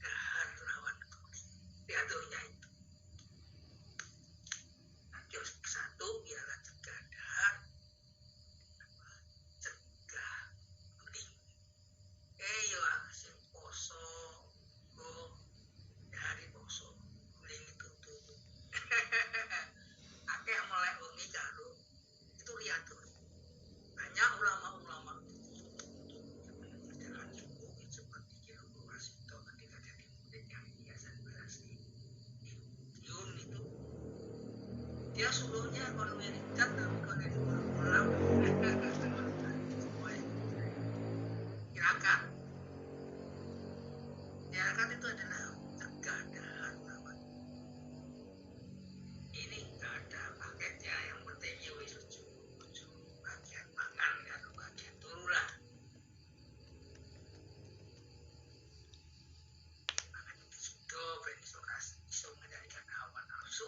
dahar lawan kuning. Riyadhahnya itu. Yang 1 ialah cegah dahar, cegah kuning. Yo sing poso dari poso kuning itu tuh. Akeh melek wengi karo itu Riyadhah. Banyak ulama-ulama jalan cukup seperti Kiai Wasito ketika jadi murid yang Yayasan Barasi Yun itu, dia suruhnya kalau wiridan tapi kalau di pulang Tirakat itu adalah cegah dahar lawan. Ini nggak ada paketnya, yang penting ya wis bagian makan karo bagian turu lah. Makanya sudah ben iso mengendalikan hawa nafsu.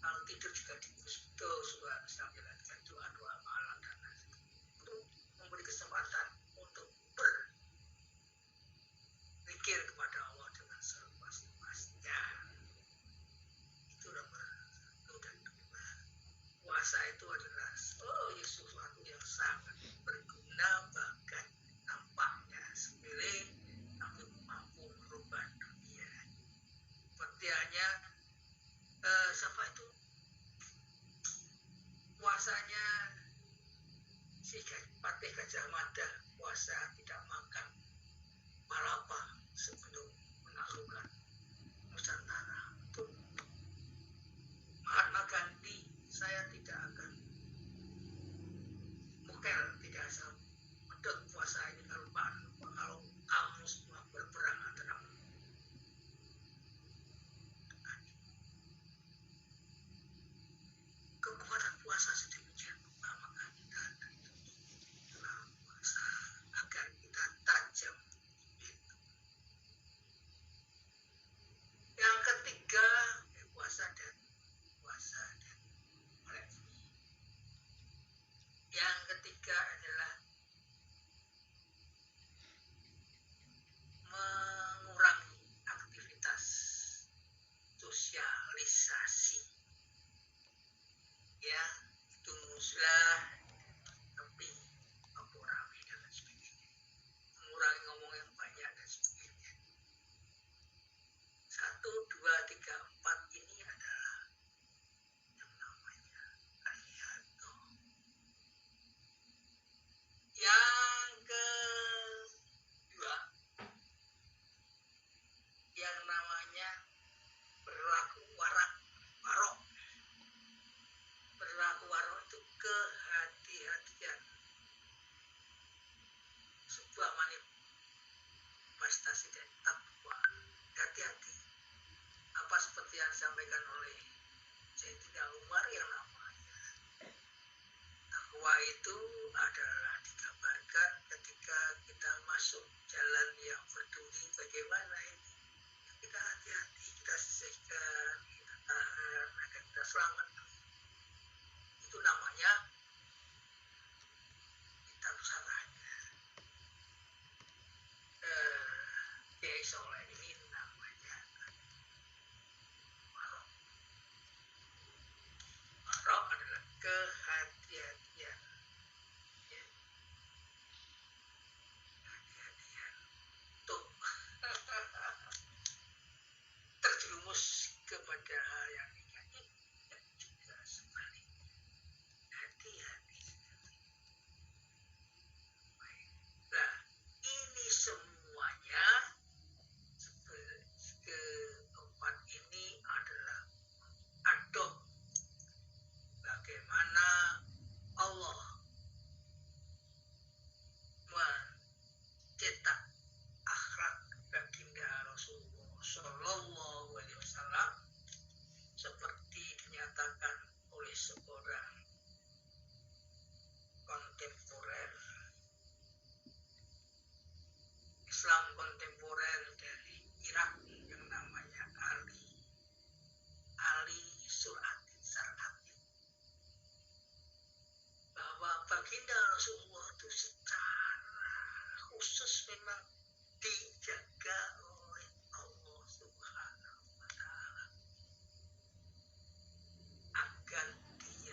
Kalau tidur juga sudah sambil lakukan doa malam dan lain-lain. Itu memberi kesempatan untuk berpikir kepada Allah dengan seluas-luasnya. pengertiannya siapa itu puasanya si Patih Gajah Mada, puasa tidak makan palapa sebelum menaklukkan Nusantara. Itu Mahatma Gandhi, saya tidak akan muker, tidak asal medot puasa ini kalau kamu semua berperang antara kekuatan puasa sedemikian rupa, maka kita telah puasa agar kita tajam. Yang ketiga, puasa dan yang ketiga adalah mengurangi aktivitas sosialisasi, ya, itu muslah tapi rame dan sebagainya, mengurangi ngomong yang banyak dan sebagainya. 1, 2, 3, 4 ini adalah yang namanya arihato. Yang kedua, yang namanya berlaku warok. Berlaku warok itu kehati-hatian, sebuah manifestasi dari takwa. Hati-hati, apa seperti yang disampaikan oleh Sayyidina Umar, yang namanya takwa itu adalah digambarkan ketika kita masuk jalan yang berduri. Bagaimana ini? Kita hati-hati, kita sisihkan, kita tahan agar kita selamat. Itu namanya kitab salahnya Kiai Solehin, namanya warok. Warok adalah kehati-hatian, ya. Kehati-hatian untuk terjerumus kepada hal yang negatif dan juga sebaliknya. Hati-hati. Nah, ini semuanya keempat ini adalah adab bagaimana Allah mencetak akhlak baginda Rasulullah Shallallahu Alaihi Wasallam seperti dinyatakan oleh seorang kontemporer Islam kontemporer dari Irak yang namanya Ali Surati, bahwa baginda Rasulullah itu secara khusus memang dijaga oleh Allah Subhanahu wa Ta'ala agar dia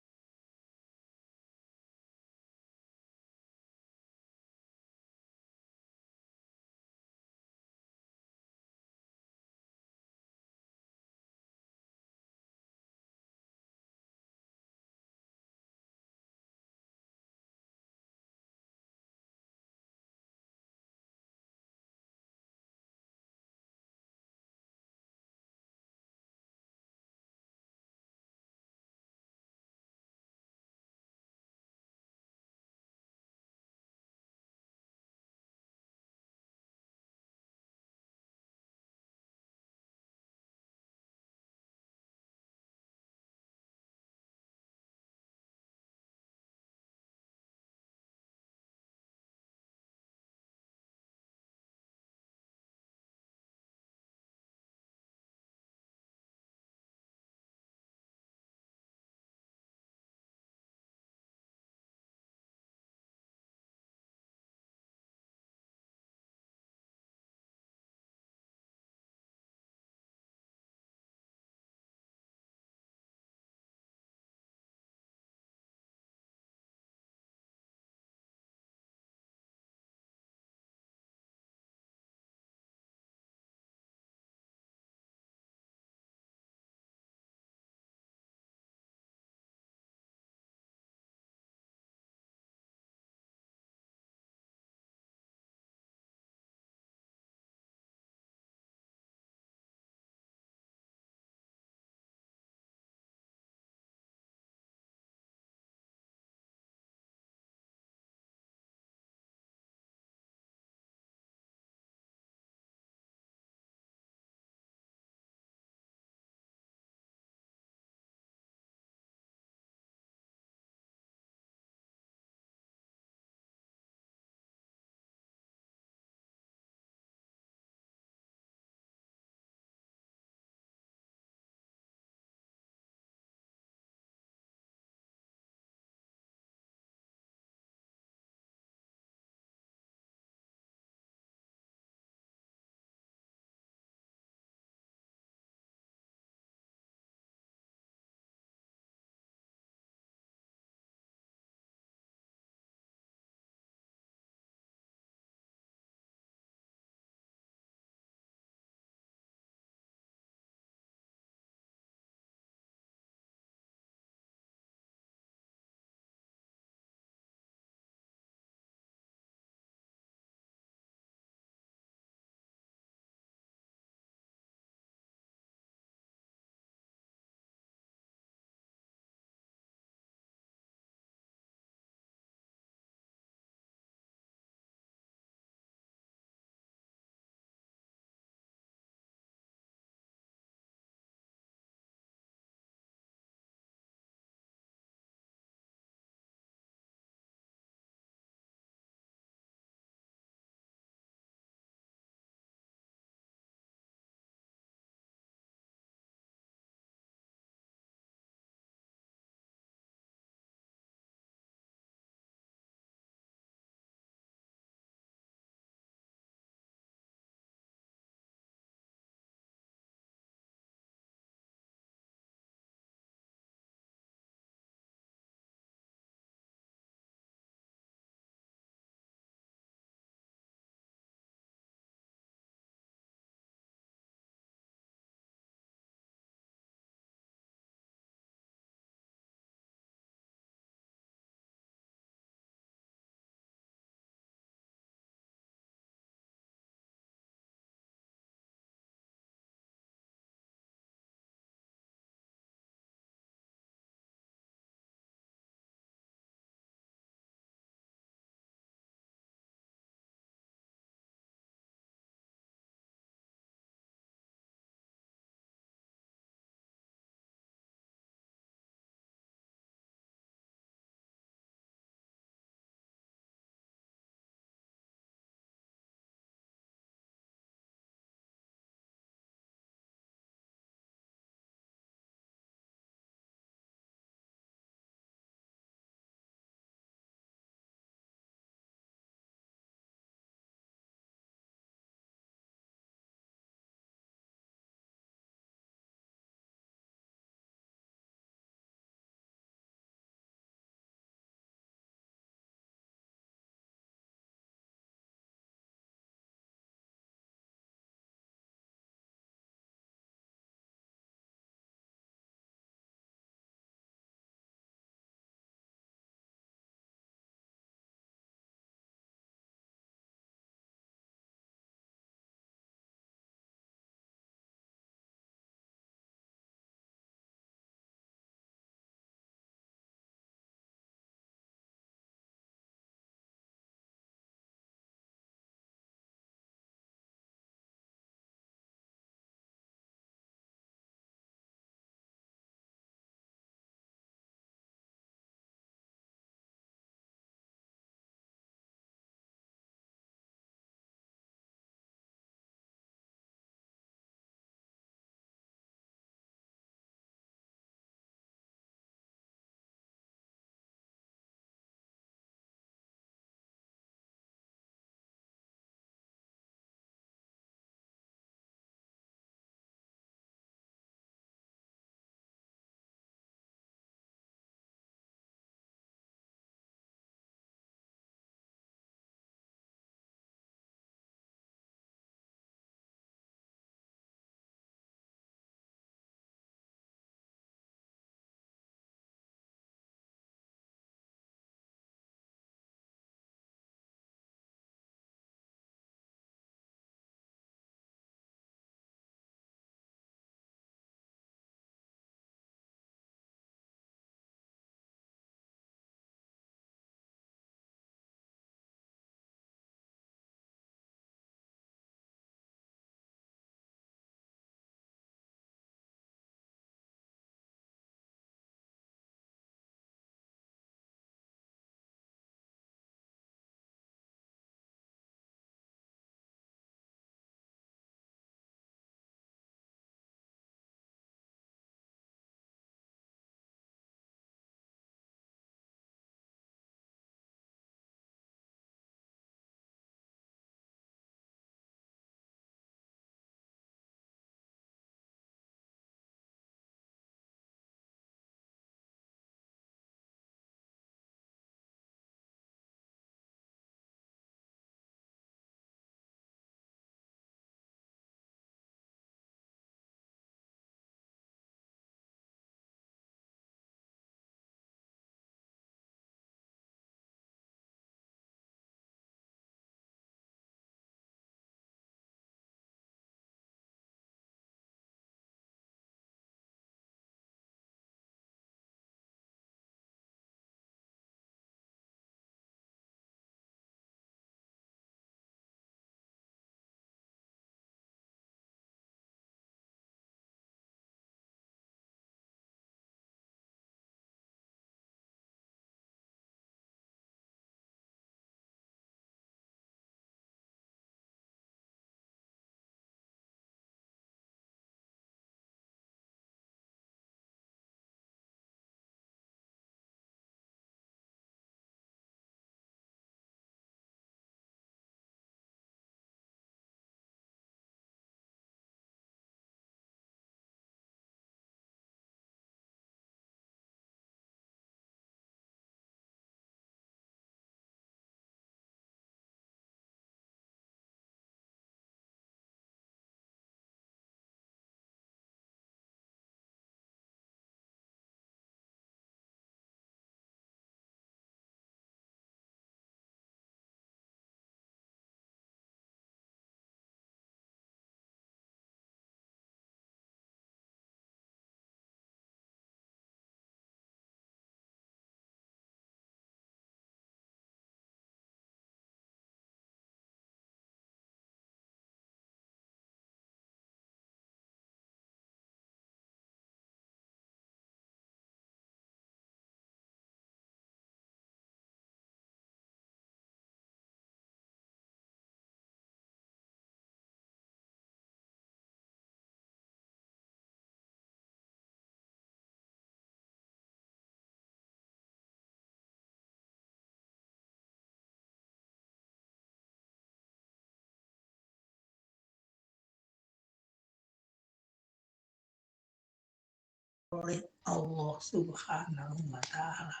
oleh Allah Subhanahu wa Ta'ala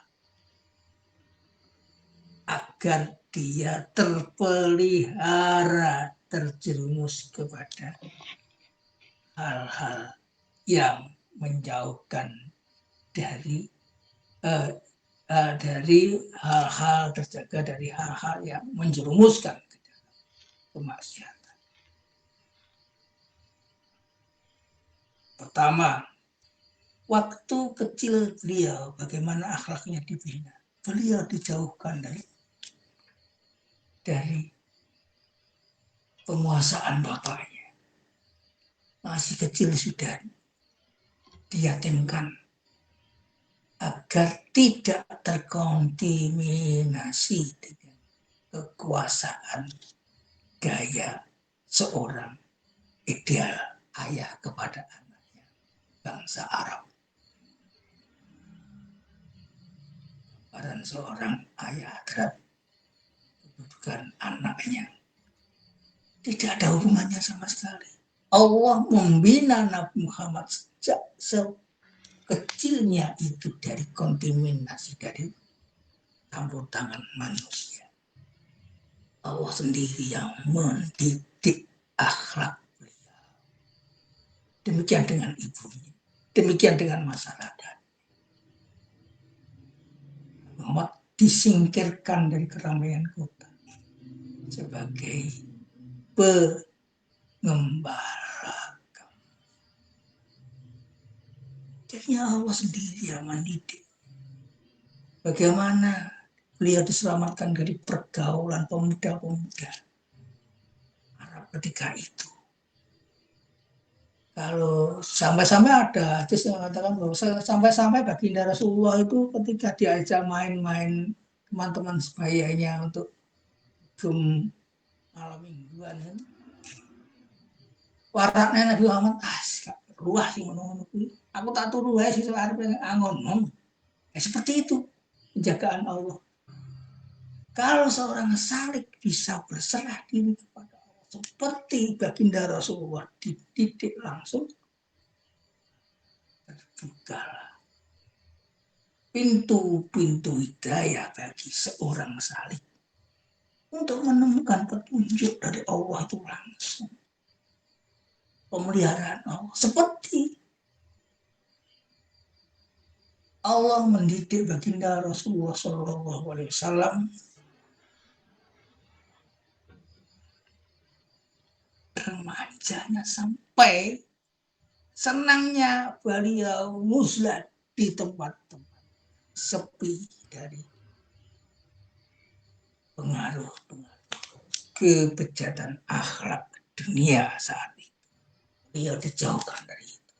agar dia terpelihara terjerumus kepada hal-hal yang menjauhkan dari hal-hal, terjaga dari hal-hal yang menjerumuskan ke dalam kemaksiatan. Pertama, waktu kecil beliau bagaimana akhlaknya dibina. Beliau dijauhkan dari penguasaan bapaknya. Masih kecil sudah diyatimkan agar tidak terkontaminasi dengan kekuasaan gaya seorang ideal ayah kepada anaknya bangsa Arab. Gambaran seorang ayah terhadap kedudukan anaknya tidak ada hubungannya sama sekali. Allah membina Nabi Muhammad sejak kecilnya itu dari kontaminasi, dari campur tangan manusia. Allah sendiri yang mendidik akhlak beliau. Demikian dengan ibunya, demikian dengan masyarakat. Muhammad disingkirkan dari keramaian kota sebagai pengembala. Jadi Allah sendiri yang mendidik. Bagaimana beliau diselamatkan dari pergaulan pemuda-pemuda Arab ketika itu. Kalau sampai-sampai ada hadis yang mengatakan bahwa sampai-sampai baginda Rasulullah itu ketika diajak main-main teman-teman sebayanya untuk malam mingguan, waraknya Nabi Muhammad ruah sih menunggu aku tak turu wae sih arep angon. Seperti itu penjagaan Allah. Kalau seorang salik bisa berserah diri kepada Allah seperti baginda Rasulullah dididik langsung, terbukalah pintu-pintu hidayah bagi seorang salik untuk menemukan petunjuk dari Allah itu langsung. Pemeliharaan Allah seperti Allah mendidik baginda Rasulullah SAW remajanya sampai senangnya beliau muslat di tempat-tempat sepi dari pengaruh kebejatan akhlak dunia saat itu. Beliau dijauhkan dari itu.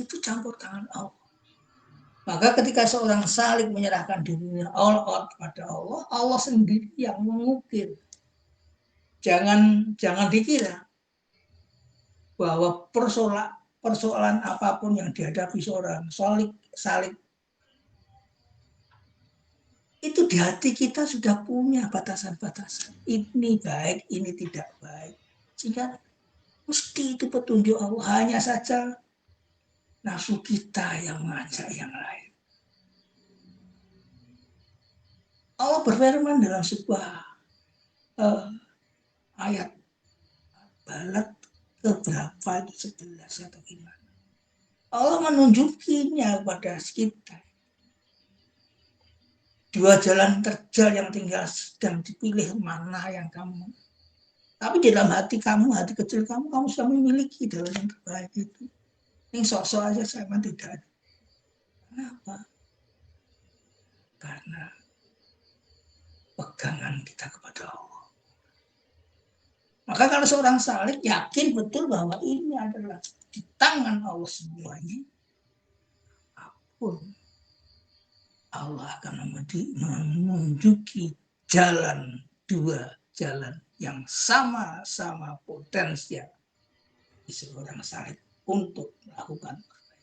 Itu campur tangan Allah. Maka ketika seorang salik menyerahkan dirinya all out kepada Allah, Allah sendiri yang mengukir. Jangan dikira bahwa persoalan apapun yang dihadapi seorang salik itu di hati kita sudah punya batasan-batasan. Ini baik, ini tidak baik. Sehingga mesti itu petunjuk Allah. Hanya saja nafsu kita yang mengajak yang lain. Allah berfirman dalam sebuah ayat Balad keberapa itu 11 atau gimana. Allah menunjukinya kepada kita. Dua jalan terjal yang tinggal sedang dipilih mana yang kamu. Tapi di dalam hati kamu, hati kecil kamu sudah memiliki jalan yang terbaik itu. Ini sok-sok aja saya tidak ada. Kenapa? Karena pegangan kita kepada Allah. Maka kalau seorang salik yakin betul bahwa ini adalah di tangan Allah semuanya, apapun Allah akan menunjuki dua jalan yang sama-sama potensial di seorang salik untuk melakukan kebaikan.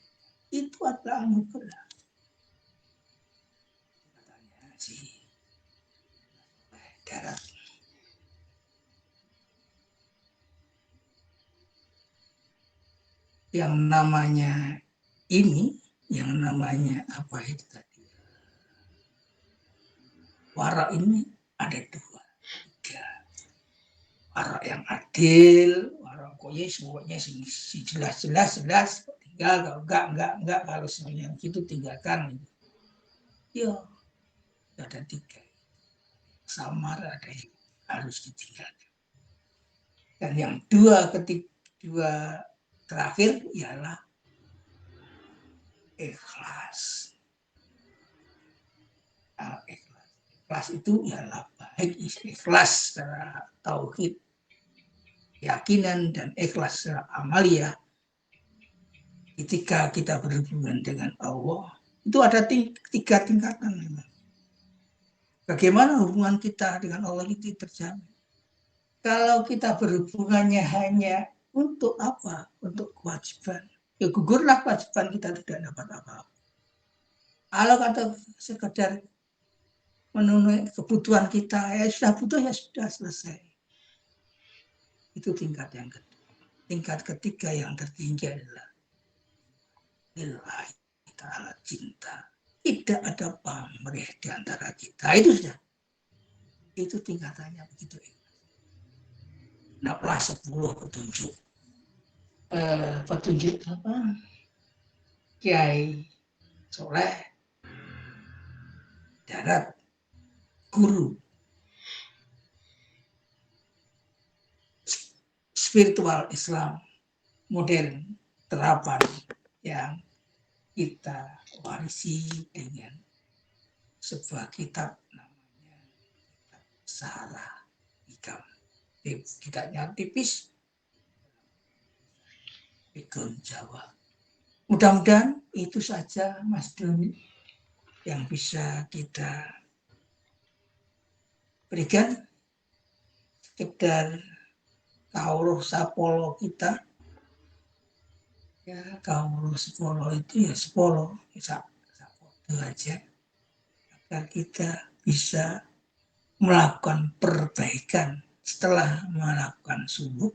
Itu adalah anugerah. Katanya si darat. Yang namanya ini yang namanya apa itu tadi, wara ini ada 2, 3. Wara yang adil, wara koye semuanya si jelas, tinggal kalau enggak, kalau yang gitu tinggalkan. Ya, ada 3. Samar ada yang harus ditinggalkan. Dan yang 2 terakhir ialah ikhlas. Ikhlas itu ialah baik ikhlas secara tauhid, keyakinan, dan ikhlas secara amalia. Ketika kita berhubungan dengan Allah, itu ada 3 tingkatan. Bagaimana hubungan kita dengan Allah itu terjamin? Kalau kita berhubungannya hanya untuk apa? Untuk kewajiban. Ya gugurlah kewajiban, kita tidak dapat apa-apa. Kalau kata sekedar memenuhi kebutuhan kita, ya sudah butuh, ya sudah selesai. Itu tingkat yang kedua. Tingkat ketiga yang tertinggi adalah lillahi ta'ala, cinta. Tidak ada pamrih di antara kita. Itu sudah. Itu tingkatannya begitu. Nah, 10 petunjuk. Petunjuk apa? Kiai Soleh Darat, guru spiritual Islam modern, terapan yang kita warisi dengan sebuah kitab namanya kitab Sarah Hikam. Kitabnya tipis, Pikun Jawa. Mudah-mudahan itu saja Mas Doni yang bisa kita berikan, sekedar kauruh sapolo kita. Ya, kauruh sepolo itu ya sepolo, itu aja, agar kita bisa melakukan perbaikan setelah melakukan subuh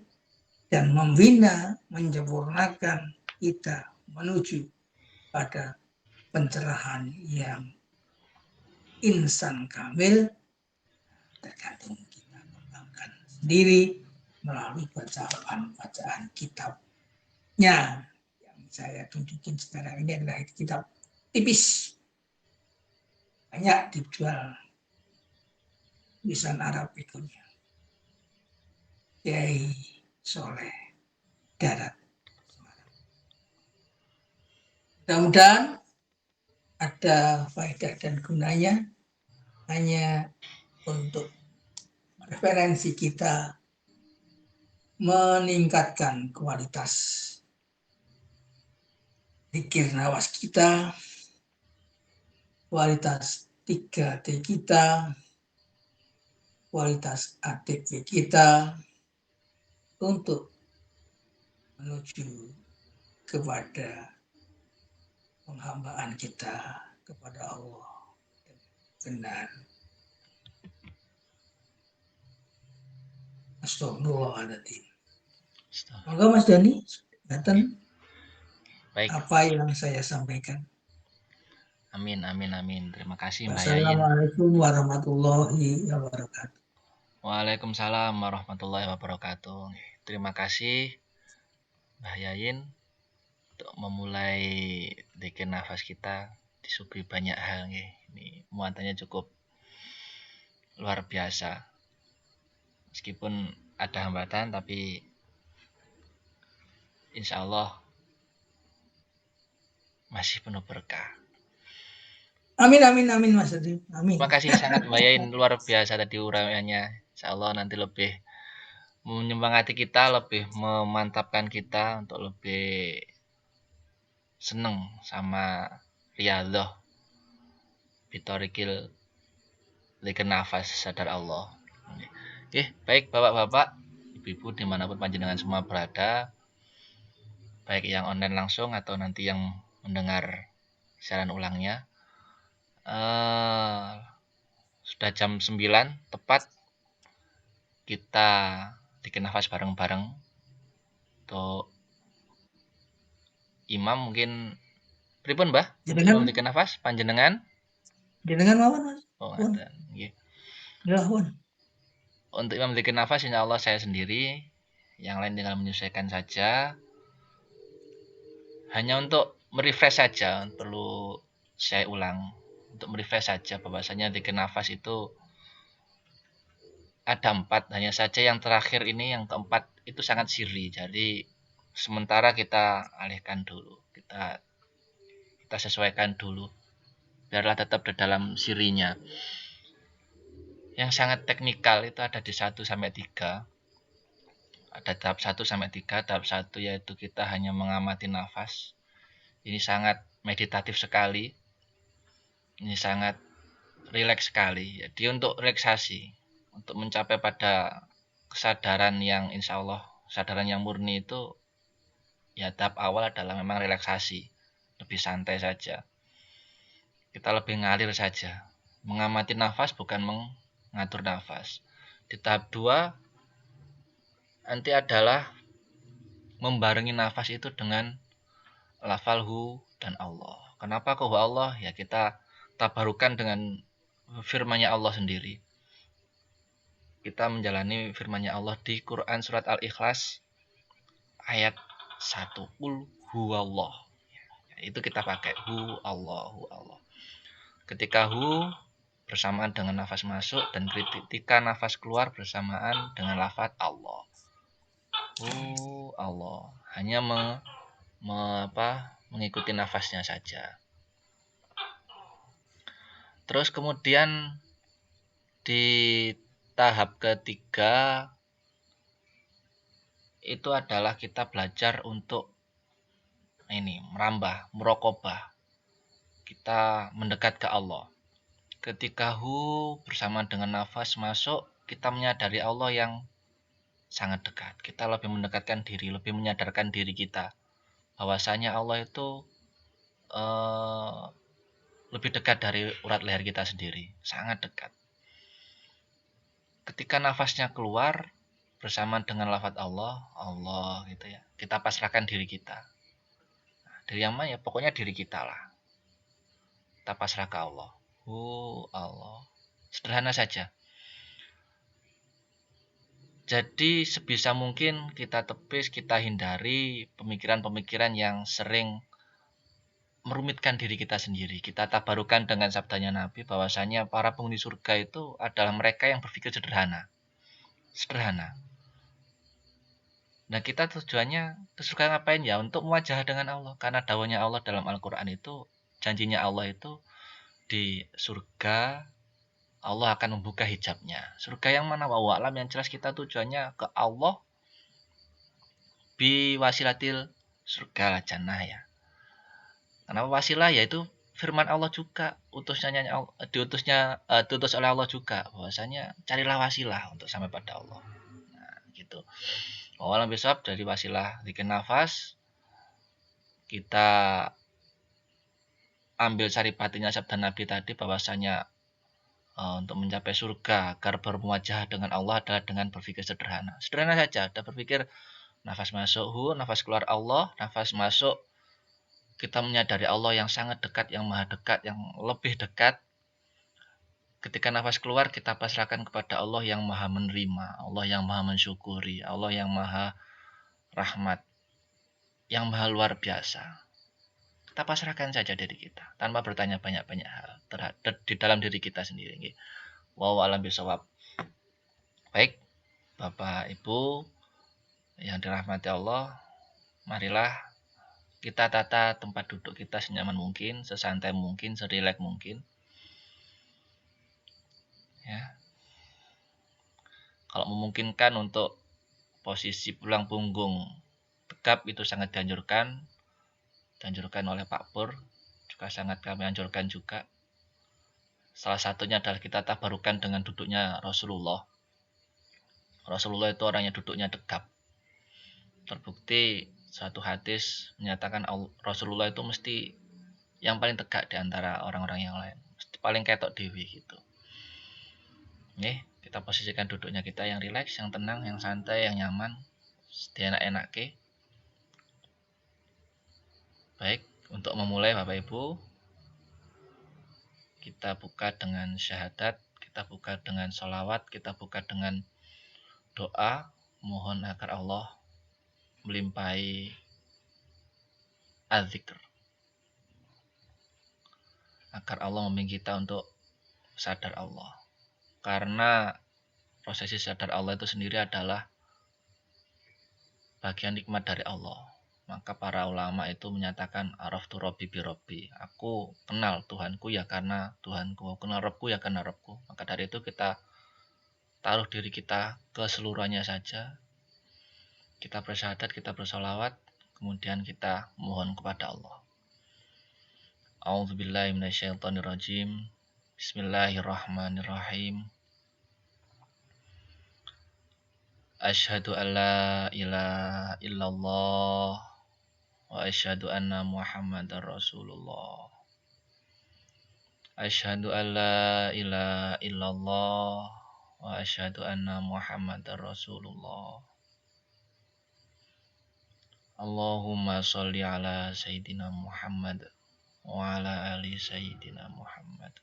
dan membina, menyempurnakan kita menuju pada pencerahan yang insan kamil, tergantung kita kembangkan sendiri melalui bacaan kitabnya. Yang saya tunjukin sekarang ini adalah kitab tipis, banyak dijual tulisan Arab itunya. Kiai Soleh Darat. Mudah-mudahan ada faedah dan gunanya, hanya untuk referensi kita meningkatkan kualitas zikir nawas kita, kualitas 3T kita, kualitas ATP kita, untuk menuju kepada penghambaan kita kepada Allah benar. Astagfirullahaladzim. Maka Mas Dani, Baik. Apa yang saya sampaikan. Amin. Terima kasih Mbak Yayin. Assalamualaikum warahmatullahi wabarakatuh. Waalaikumsalam warahmatullahi wabarakatuh. Terima kasih Mbak Yayin untuk memulai zikir nafas kita, disuguhi banyak hal nih. Ini muatannya cukup luar biasa. Meskipun ada hambatan, tapi insya Allah masih penuh berkah. Amin Mas Adi. Amin. Terima kasih sangat Mbak Yain, luar biasa tadi uraiannya. Insya Allah nanti lebih menyemangati kita, lebih memantapkan kita untuk lebih seneng sama riyadhah bitorikil zikir nafas sadar Allah. Oke, baik bapak-bapak, ibu-ibu dimanapun panjenengan semua berada, baik yang online langsung atau nanti yang mendengar siaran ulangnya. Sudah jam 9 tepat, kita zikir nafas bareng-bareng. Untuk imam mungkin Pripun, Mbah? Untuk Jenengan memiliki nafas panjenengan? mawon Mas. Oh, Pun. ngaten. Nggih. Ya pun. Untuk memiliki nafas insya Allah saya sendiri, yang lain tinggal menyesuaikan saja. Hanya untuk merefresh saja, perlu saya ulang. Untuk merefresh saja bahwasanya zikir nafas itu ada 4, hanya saja yang terakhir ini yang keempat itu sangat sirri. Jadi sementara kita alihkan dulu, kita sesuaikan dulu, biarlah tetap di dalam sirinya. Yang sangat teknikal itu ada di 1 sampai 3. Ada tahap 1 sampai 3. Tahap 1 yaitu kita hanya mengamati nafas. Ini sangat meditatif sekali. Ini sangat rileks sekali. Jadi untuk relaksasi, untuk mencapai pada kesadaran yang insya Allah kesadaran yang murni itu, ya tahap awal adalah memang relaksasi, lebih santai saja. Kita lebih ngalir saja. Mengamati nafas bukan mengatur nafas. Di tahap 2 nanti adalah membarengi nafas itu dengan lafal hu dan Allah. Kenapa kok Allah? Ya kita tabarukan dengan firman-Nya Allah sendiri. Kita menjalani firman-Nya Allah di Quran surat Al-Ikhlas ayat 1. Qul huwallah. Itu kita pakai hu Allah, hu Allah. Ketika hu bersamaan dengan nafas masuk dan ketika nafas keluar bersamaan dengan lafaz Allah. Hu Allah. Hanya mengikuti nafasnya saja. Terus kemudian di tahap ketiga itu adalah kita belajar untuk ini merambah, merokobah. Kita mendekat ke Allah. Ketika hu bersama dengan nafas masuk, kita menyadari Allah yang sangat dekat. Kita lebih mendekatkan diri, lebih menyadarkan diri kita bahwasanya Allah itu lebih dekat dari urat leher kita sendiri, sangat dekat. Ketika nafasnya keluar bersamaan dengan lafaz Allah, Allah gitu ya. Kita pasrahkan diri kita. Diri yang mana ya? Pokoknya diri kita lah. Kita pasrah ke Allah. Allah. Sederhana saja. Jadi sebisa mungkin kita tepis, kita hindari pemikiran-pemikiran yang sering merumitkan diri kita sendiri. Kita tabarukan dengan sabdanya Nabi bahwasanya para penghuni surga itu adalah mereka yang berpikir sederhana. Sederhana. Nah kita tujuannya ke surga ngapain ya? Untuk muwajahah dengan Allah. Karena dawahnya Allah dalam Al-Quran itu, janjinya Allah itu di surga Allah akan membuka hijabnya. Surga yang mana? Wallahu a'lam. Yang jelas kita tujuannya ke Allah bi wasilatil surga lah jannah ya. Kenapa wasilah? Yaitu firman Allah juga, diutus oleh Allah juga bahwasanya carilah wasilah untuk sampai pada Allah. Nah, gitu. Awalan besok dari wasilah zikir nafas kita ambil saripatinya sabda Nabi tadi bahwasanya untuk mencapai surga agar bermuwajahah dengan Allah adalah dengan berpikir sederhana. Sederhana saja, ada berpikir nafas masuk hu, nafas keluar Allah, nafas masuk kita menyadari Allah yang sangat dekat, yang maha dekat, yang lebih dekat. Ketika nafas keluar kita pasrahkan kepada Allah yang maha menerima, Allah yang maha mensyukuri, Allah yang maha rahmat, yang maha luar biasa. Kita pasrahkan saja diri kita tanpa bertanya banyak-banyak hal terhadap di dalam diri kita sendiri. Wallahu a'lam bishawab. Baik, Bapak Ibu yang dirahmati Allah, marilah kita tata tempat duduk kita senyaman mungkin, sesantai mungkin, serileks mungkin. Ya. Kalau memungkinkan untuk posisi tulang punggung tegap itu sangat dianjurkan oleh Pak Pur, juga sangat kami anjurkan juga. Salah satunya adalah kita tabarukan dengan duduknya Rasulullah. Rasulullah itu orangnya duduknya tegap. Terbukti satu hadis menyatakan Rasulullah itu mesti yang paling tegak di antara orang-orang yang lain, mesti paling ketok dewi gitu. Nih, kita posisikan duduknya kita yang rileks, yang tenang, yang santai, yang nyaman, enak-enak ke. Baik, Untuk memulai Bapak Ibu, kita buka dengan syahadat, kita buka dengan sholawat, kita buka dengan doa, mohon agar Allah melimpahi az-zikr, agar Allah membimbing kita untuk sadar Allah. Karena prosesi sadar Allah itu sendiri adalah bagian nikmat dari Allah. Maka para ulama itu menyatakan araftu rabbi bi rabbi. Aku kenal Tuhanku ya karena Tuhanku, aku kenal Rabbku ya karena Rabbku. Maka dari itu kita taruh diri kita keseluruhannya saja. Kita bersyahadat, kita bersolawat, kemudian kita mohon kepada Allah. A'udzubillahi minasyaitonirrajim. Bismillahirrahmanirrahim. Asyhadu an la ilaha illallah wa asyhadu anna Muhammadar Rasulullah. Asyhadu an la ilaha illallah wa asyhadu anna Muhammadar Rasulullah. Allahumma sholli ala sayyidina Muhammad wa ala ali sayyidina Muhammad.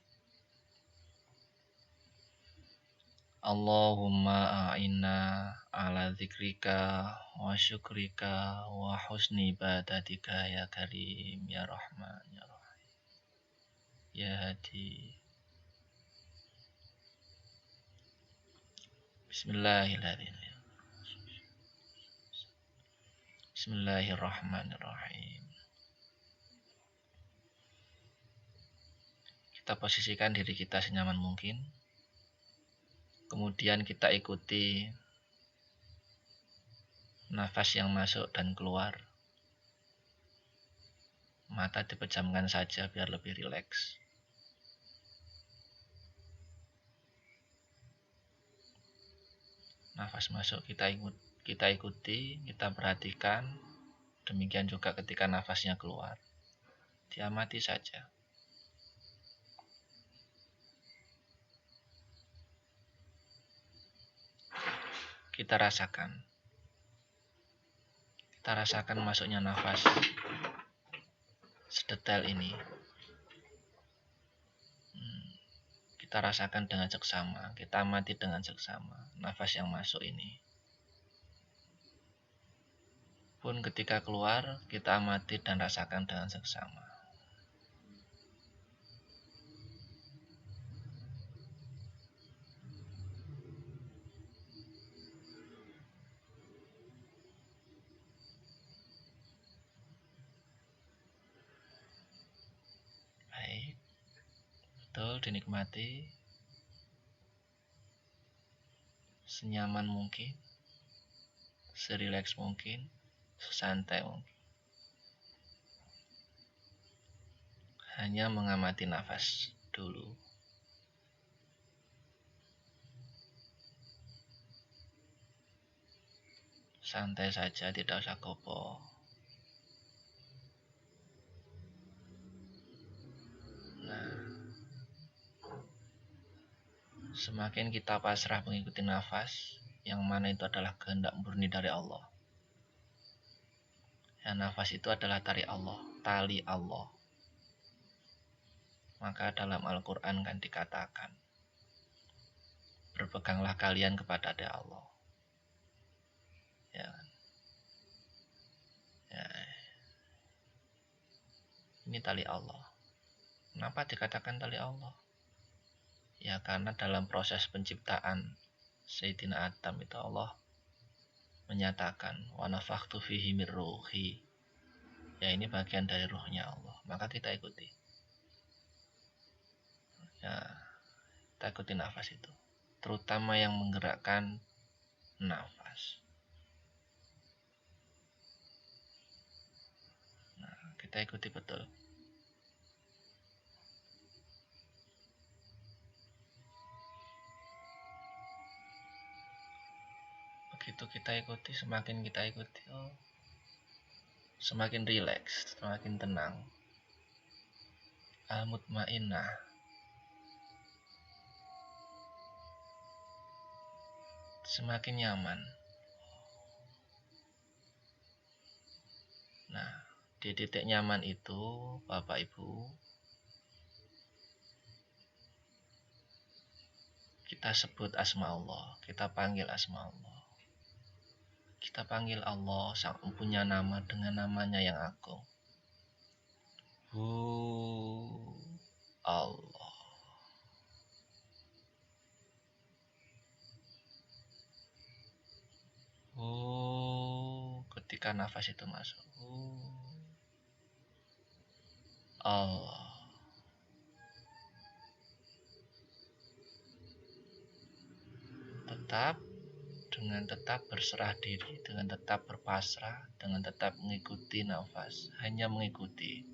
Allahumma a'inna ala dzikrika wa syukrika wa husni ibadatika ya karim ya rahman ya rahim ya hadi. Bismillahirrahmanirrahim. Bismillahirrahmanirrahim. Kita posisikan diri kita senyaman mungkin. Kemudian kita ikuti nafas yang masuk dan keluar. Mata dipejamkan saja biar lebih rileks. Nafas masuk kita ikuti, kita perhatikan. Demikian juga ketika nafasnya keluar. Diamati saja. Kita rasakan masuknya nafas sedetail ini. Kita rasakan dengan seksama, kita amati dengan seksama nafas yang masuk ini. Pun ketika keluar, kita amati dan rasakan dengan seksama. Betul, dinikmati senyaman mungkin, serileks mungkin, sesantai mungkin. Hanya mengamati nafas dulu. Santai saja, tidak usah gopoh. Semakin kita pasrah mengikuti nafas, yang mana itu adalah kehendak murni dari Allah. Ya, nafas itu adalah tali Allah. Maka dalam Al-Quran kan dikatakan, berpeganglah kalian kepada Allah. Ya. Ini tali Allah. Kenapa dikatakan tali Allah? Ya karena dalam proses penciptaan Sayyidina Adam itu Allah menyatakan wa nafakhtu fihi mir ruhi. Ya ini bagian dari ruhnya Allah. Maka kita ikuti. Ya, kita ikuti nafas itu. Terutama yang menggerakkan nafas. Nah, kita ikuti betul. Begitu kita ikuti, semakin kita ikuti, semakin rileks, semakin tenang. Al-mutmainnah. Semakin nyaman. Nah, Di titik nyaman itu, Bapak Ibu, kita sebut asma Allah, kita panggil asma Allah. Kita panggil Allah, sang punya nama dengan namanya yang agung. Allah. Ketika nafas itu masuk. Allah. Tetap berserah diri, dengan tetap berpasrah, dengan tetap mengikuti nafas, hanya mengikuti.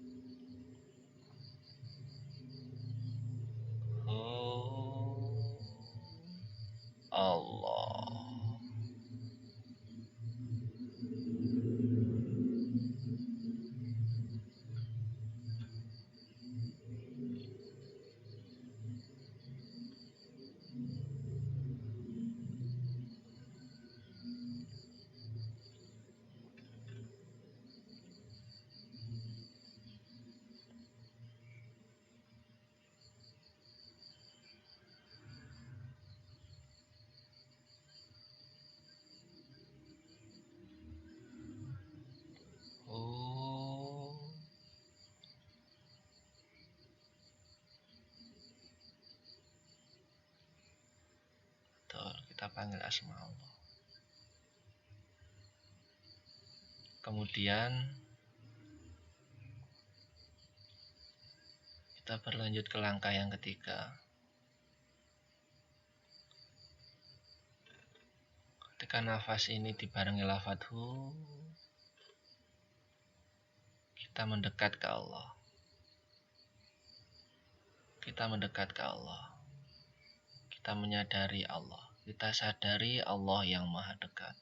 Allah. Kita panggil asma Allah. Kemudian kita berlanjut ke langkah yang ketiga. Ketika nafas ini dibarengi lafadz hu, kita mendekat ke Allah. Kita mendekat ke Allah. Kita menyadari Allah. Kita sadari Allah yang maha dekat.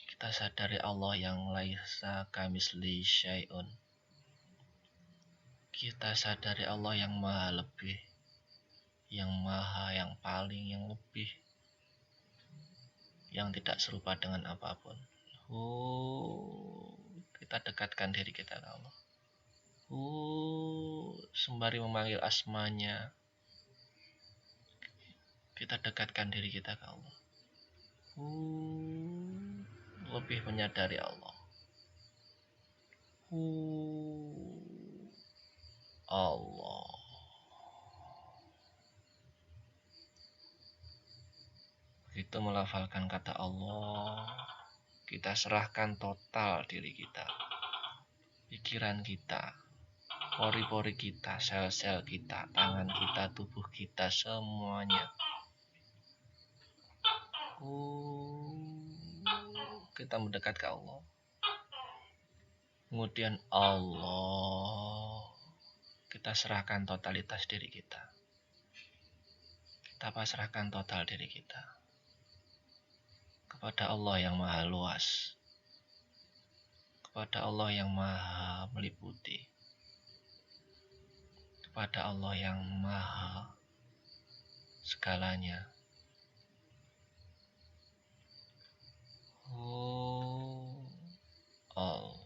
Kita sadari Allah yang laisa kamitslihi syai'un. Kita sadari Allah yang maha lebih, yang maha, yang paling, yang lebih, yang tidak serupa dengan apapun. Kita dekatkan diri kita ke Allah. Sembari memanggil asmanya, kita dekatkan diri kita ke Allah. Lebih menyadari Allah. Allah. Begitu melafalkan kata Allah, kita serahkan total diri kita, pikiran kita, pori-pori kita, sel-sel kita, tangan kita, tubuh kita, semuanya. Kita mendekat ke Allah. Kemudian Allah, kita serahkan totalitas diri kita. Kita pasrahkan total diri kita kepada Allah yang maha luas, kepada Allah yang maha meliputi, kepada Allah yang maha segalanya. Allah.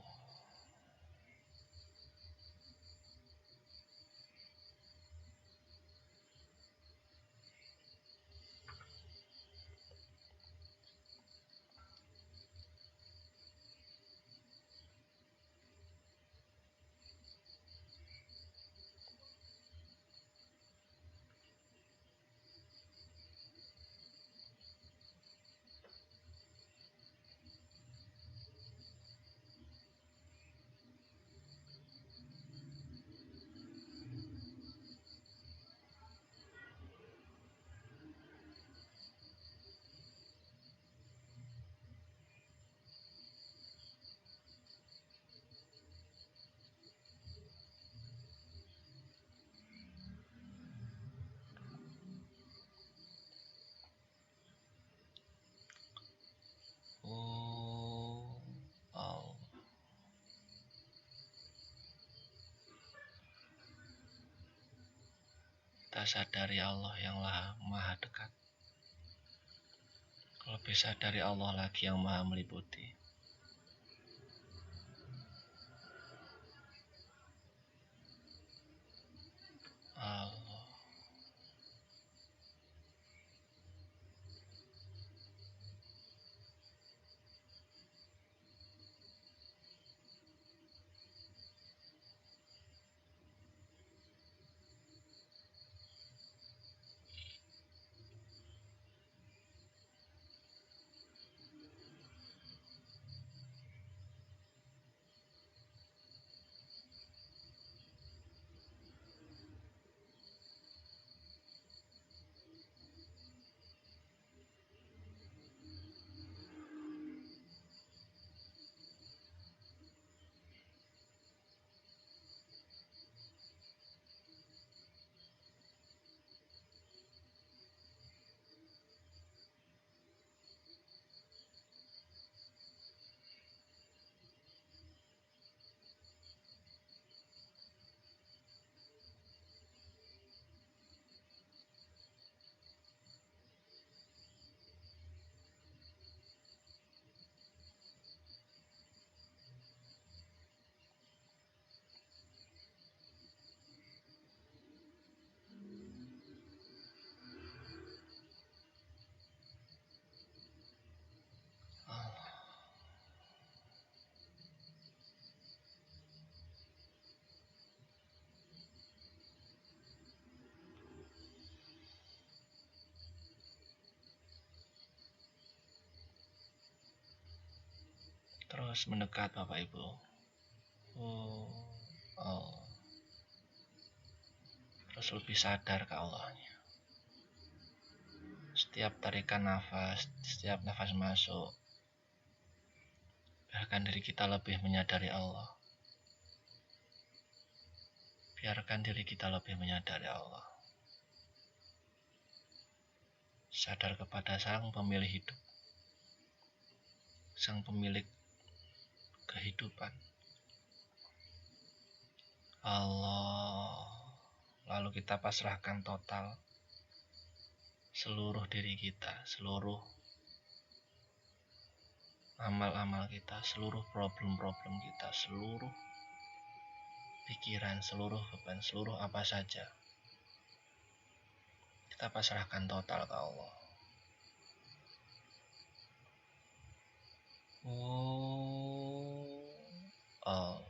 Kita sadari Allah yang maha dekat. Lebih sadari Allah lagi yang maha meliputi. Allah. Terus mendekat Bapak Ibu. Oh. Terus lebih sadar ke Allahnya. Setiap tarikan nafas, setiap nafas masuk, biarkan diri kita lebih menyadari Allah. Biarkan diri kita lebih menyadari Allah. Sadar kepada Sang Pemilik hidup, Sang Pemilik kehidupan. Allah. Lalu kita pasrahkan total seluruh diri kita, seluruh amal-amal kita, seluruh problem-problem kita, seluruh pikiran, seluruh beban, seluruh apa saja. Kita pasrahkan total ke Allah. Allah.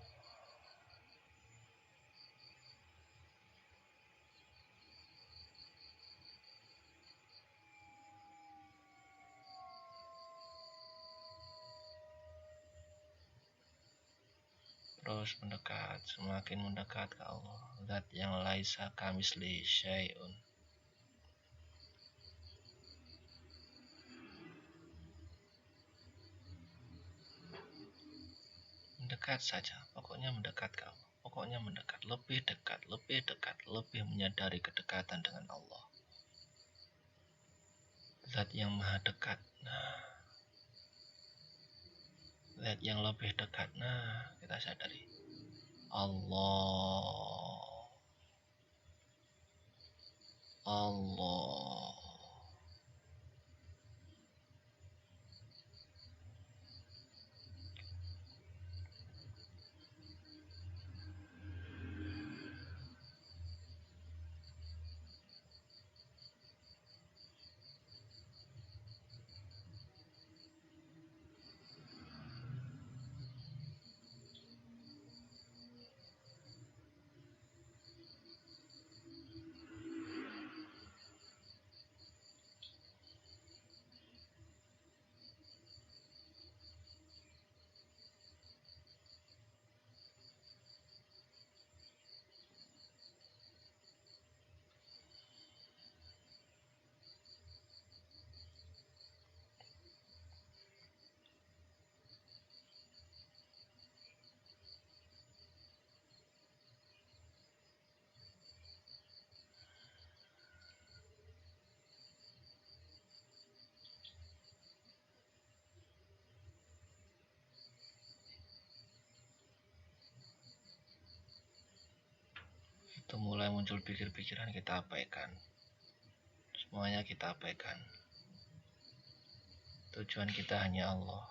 Terus mendekat, semakin mendekat ke Allah. Zat yang laisa kamisli syai'un. Mendekat saja, pokoknya mendekat ke Allah. Pokoknya mendekat, lebih dekat, lebih menyadari kedekatan dengan Allah. Zat yang maha dekat. Nah, zat yang lebih dekat. Nah, kita sadari. Allah. Allah. Itu mulai muncul pikir-pikiran, kita abaikan. Semuanya kita abaikan. Tujuan kita hanya Allah.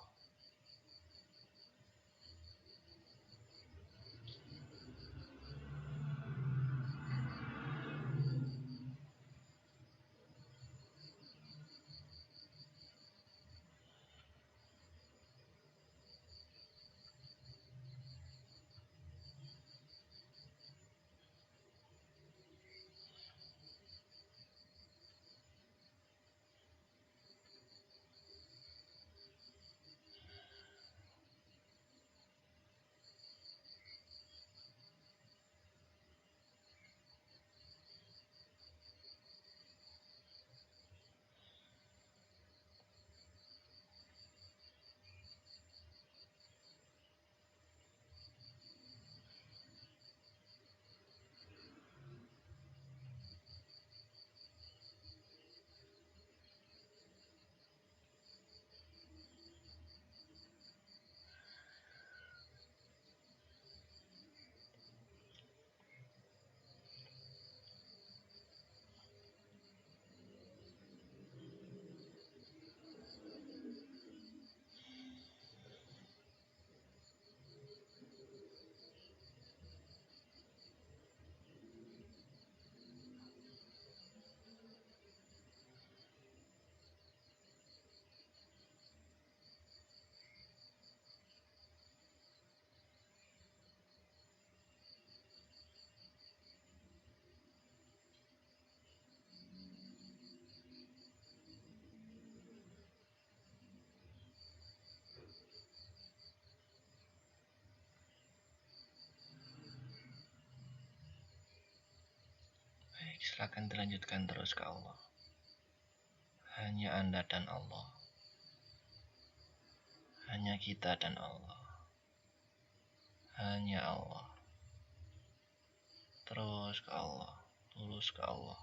Silakan dilanjutkan terus ke Allah. Hanya Anda dan Allah. Hanya kita dan Allah. Hanya Allah. Terus ke Allah. Tulus ke Allah.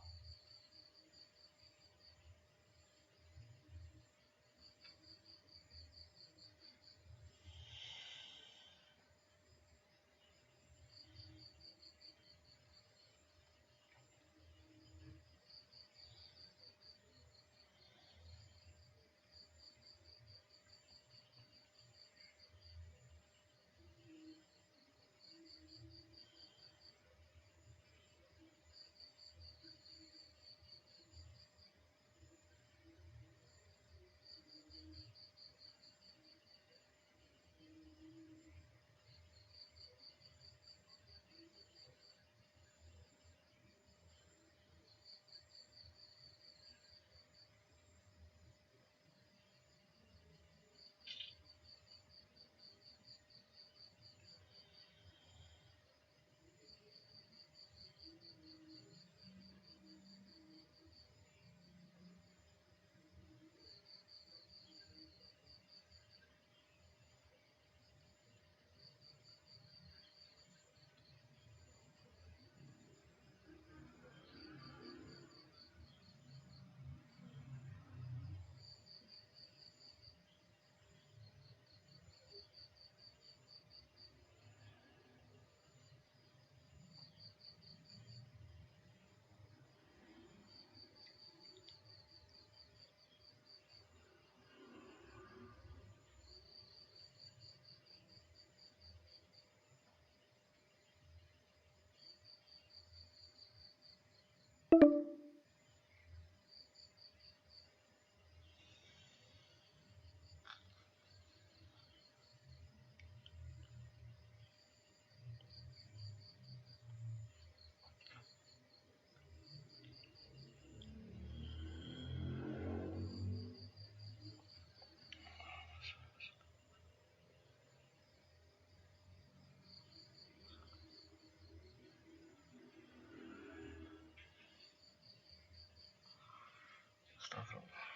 Astagfirullah.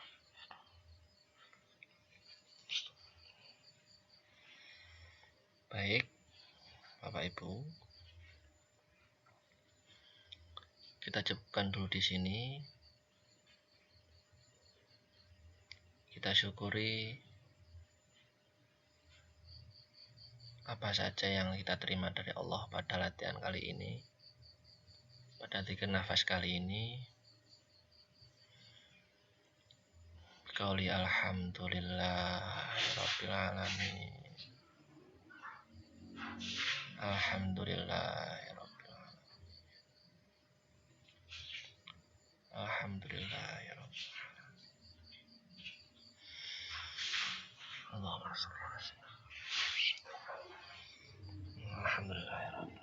Baik, Bapak Ibu. Kita cukupkan dulu di sini. Kita syukuri apa saja yang kita terima dari Allah pada latihan kali ini. Pada 3 nafas kali ini. Qauli alhamdulillahirabbil alamin. Alhamdulillahirabbil alamin. Alhamdulillahirabbil alamin. Allahumma shalli ala sayyidina. Alhamdulillahirabbil.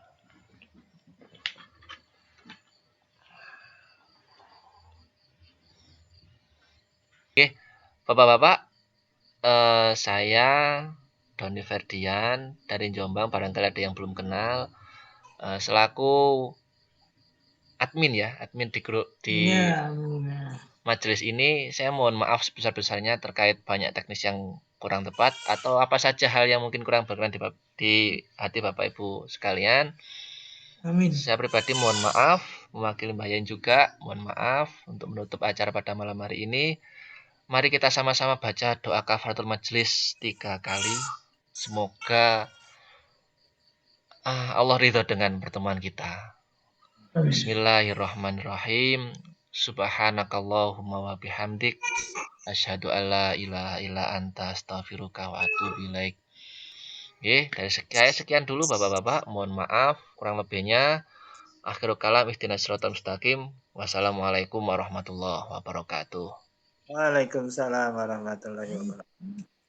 Oke, Bapak-bapak, saya Doni Ferdian dari Jombang, barangkali ada yang belum kenal, selaku admin ya, admin di grup di majelis ini. Saya mohon maaf sebesar-besarnya terkait banyak teknis yang kurang tepat atau apa saja hal yang mungkin kurang berkenan di hati Bapak Ibu sekalian. Amin. Saya pribadi mohon maaf, mewakili Mbak Yen juga mohon maaf untuk menutup acara pada malam hari ini. Mari kita sama-sama baca doa kafaratul majelis 3 kali. Semoga Allah ridho dengan pertemuan kita. Bismillahirrahmanirrahim. Subhanakallahumma wa bihamdik. Asyhadu alla ilaha illa anta astaghfiruka wa atubu ilaik. Oke, dari sekian dulu Bapak-bapak. Mohon maaf kurang lebihnya. Akhirul kalam ihdinas siratal mustaqim. Wassalamualaikum warahmatullahi wabarakatuh. Waalaikumsalam warahmatullahi wabarakatuh.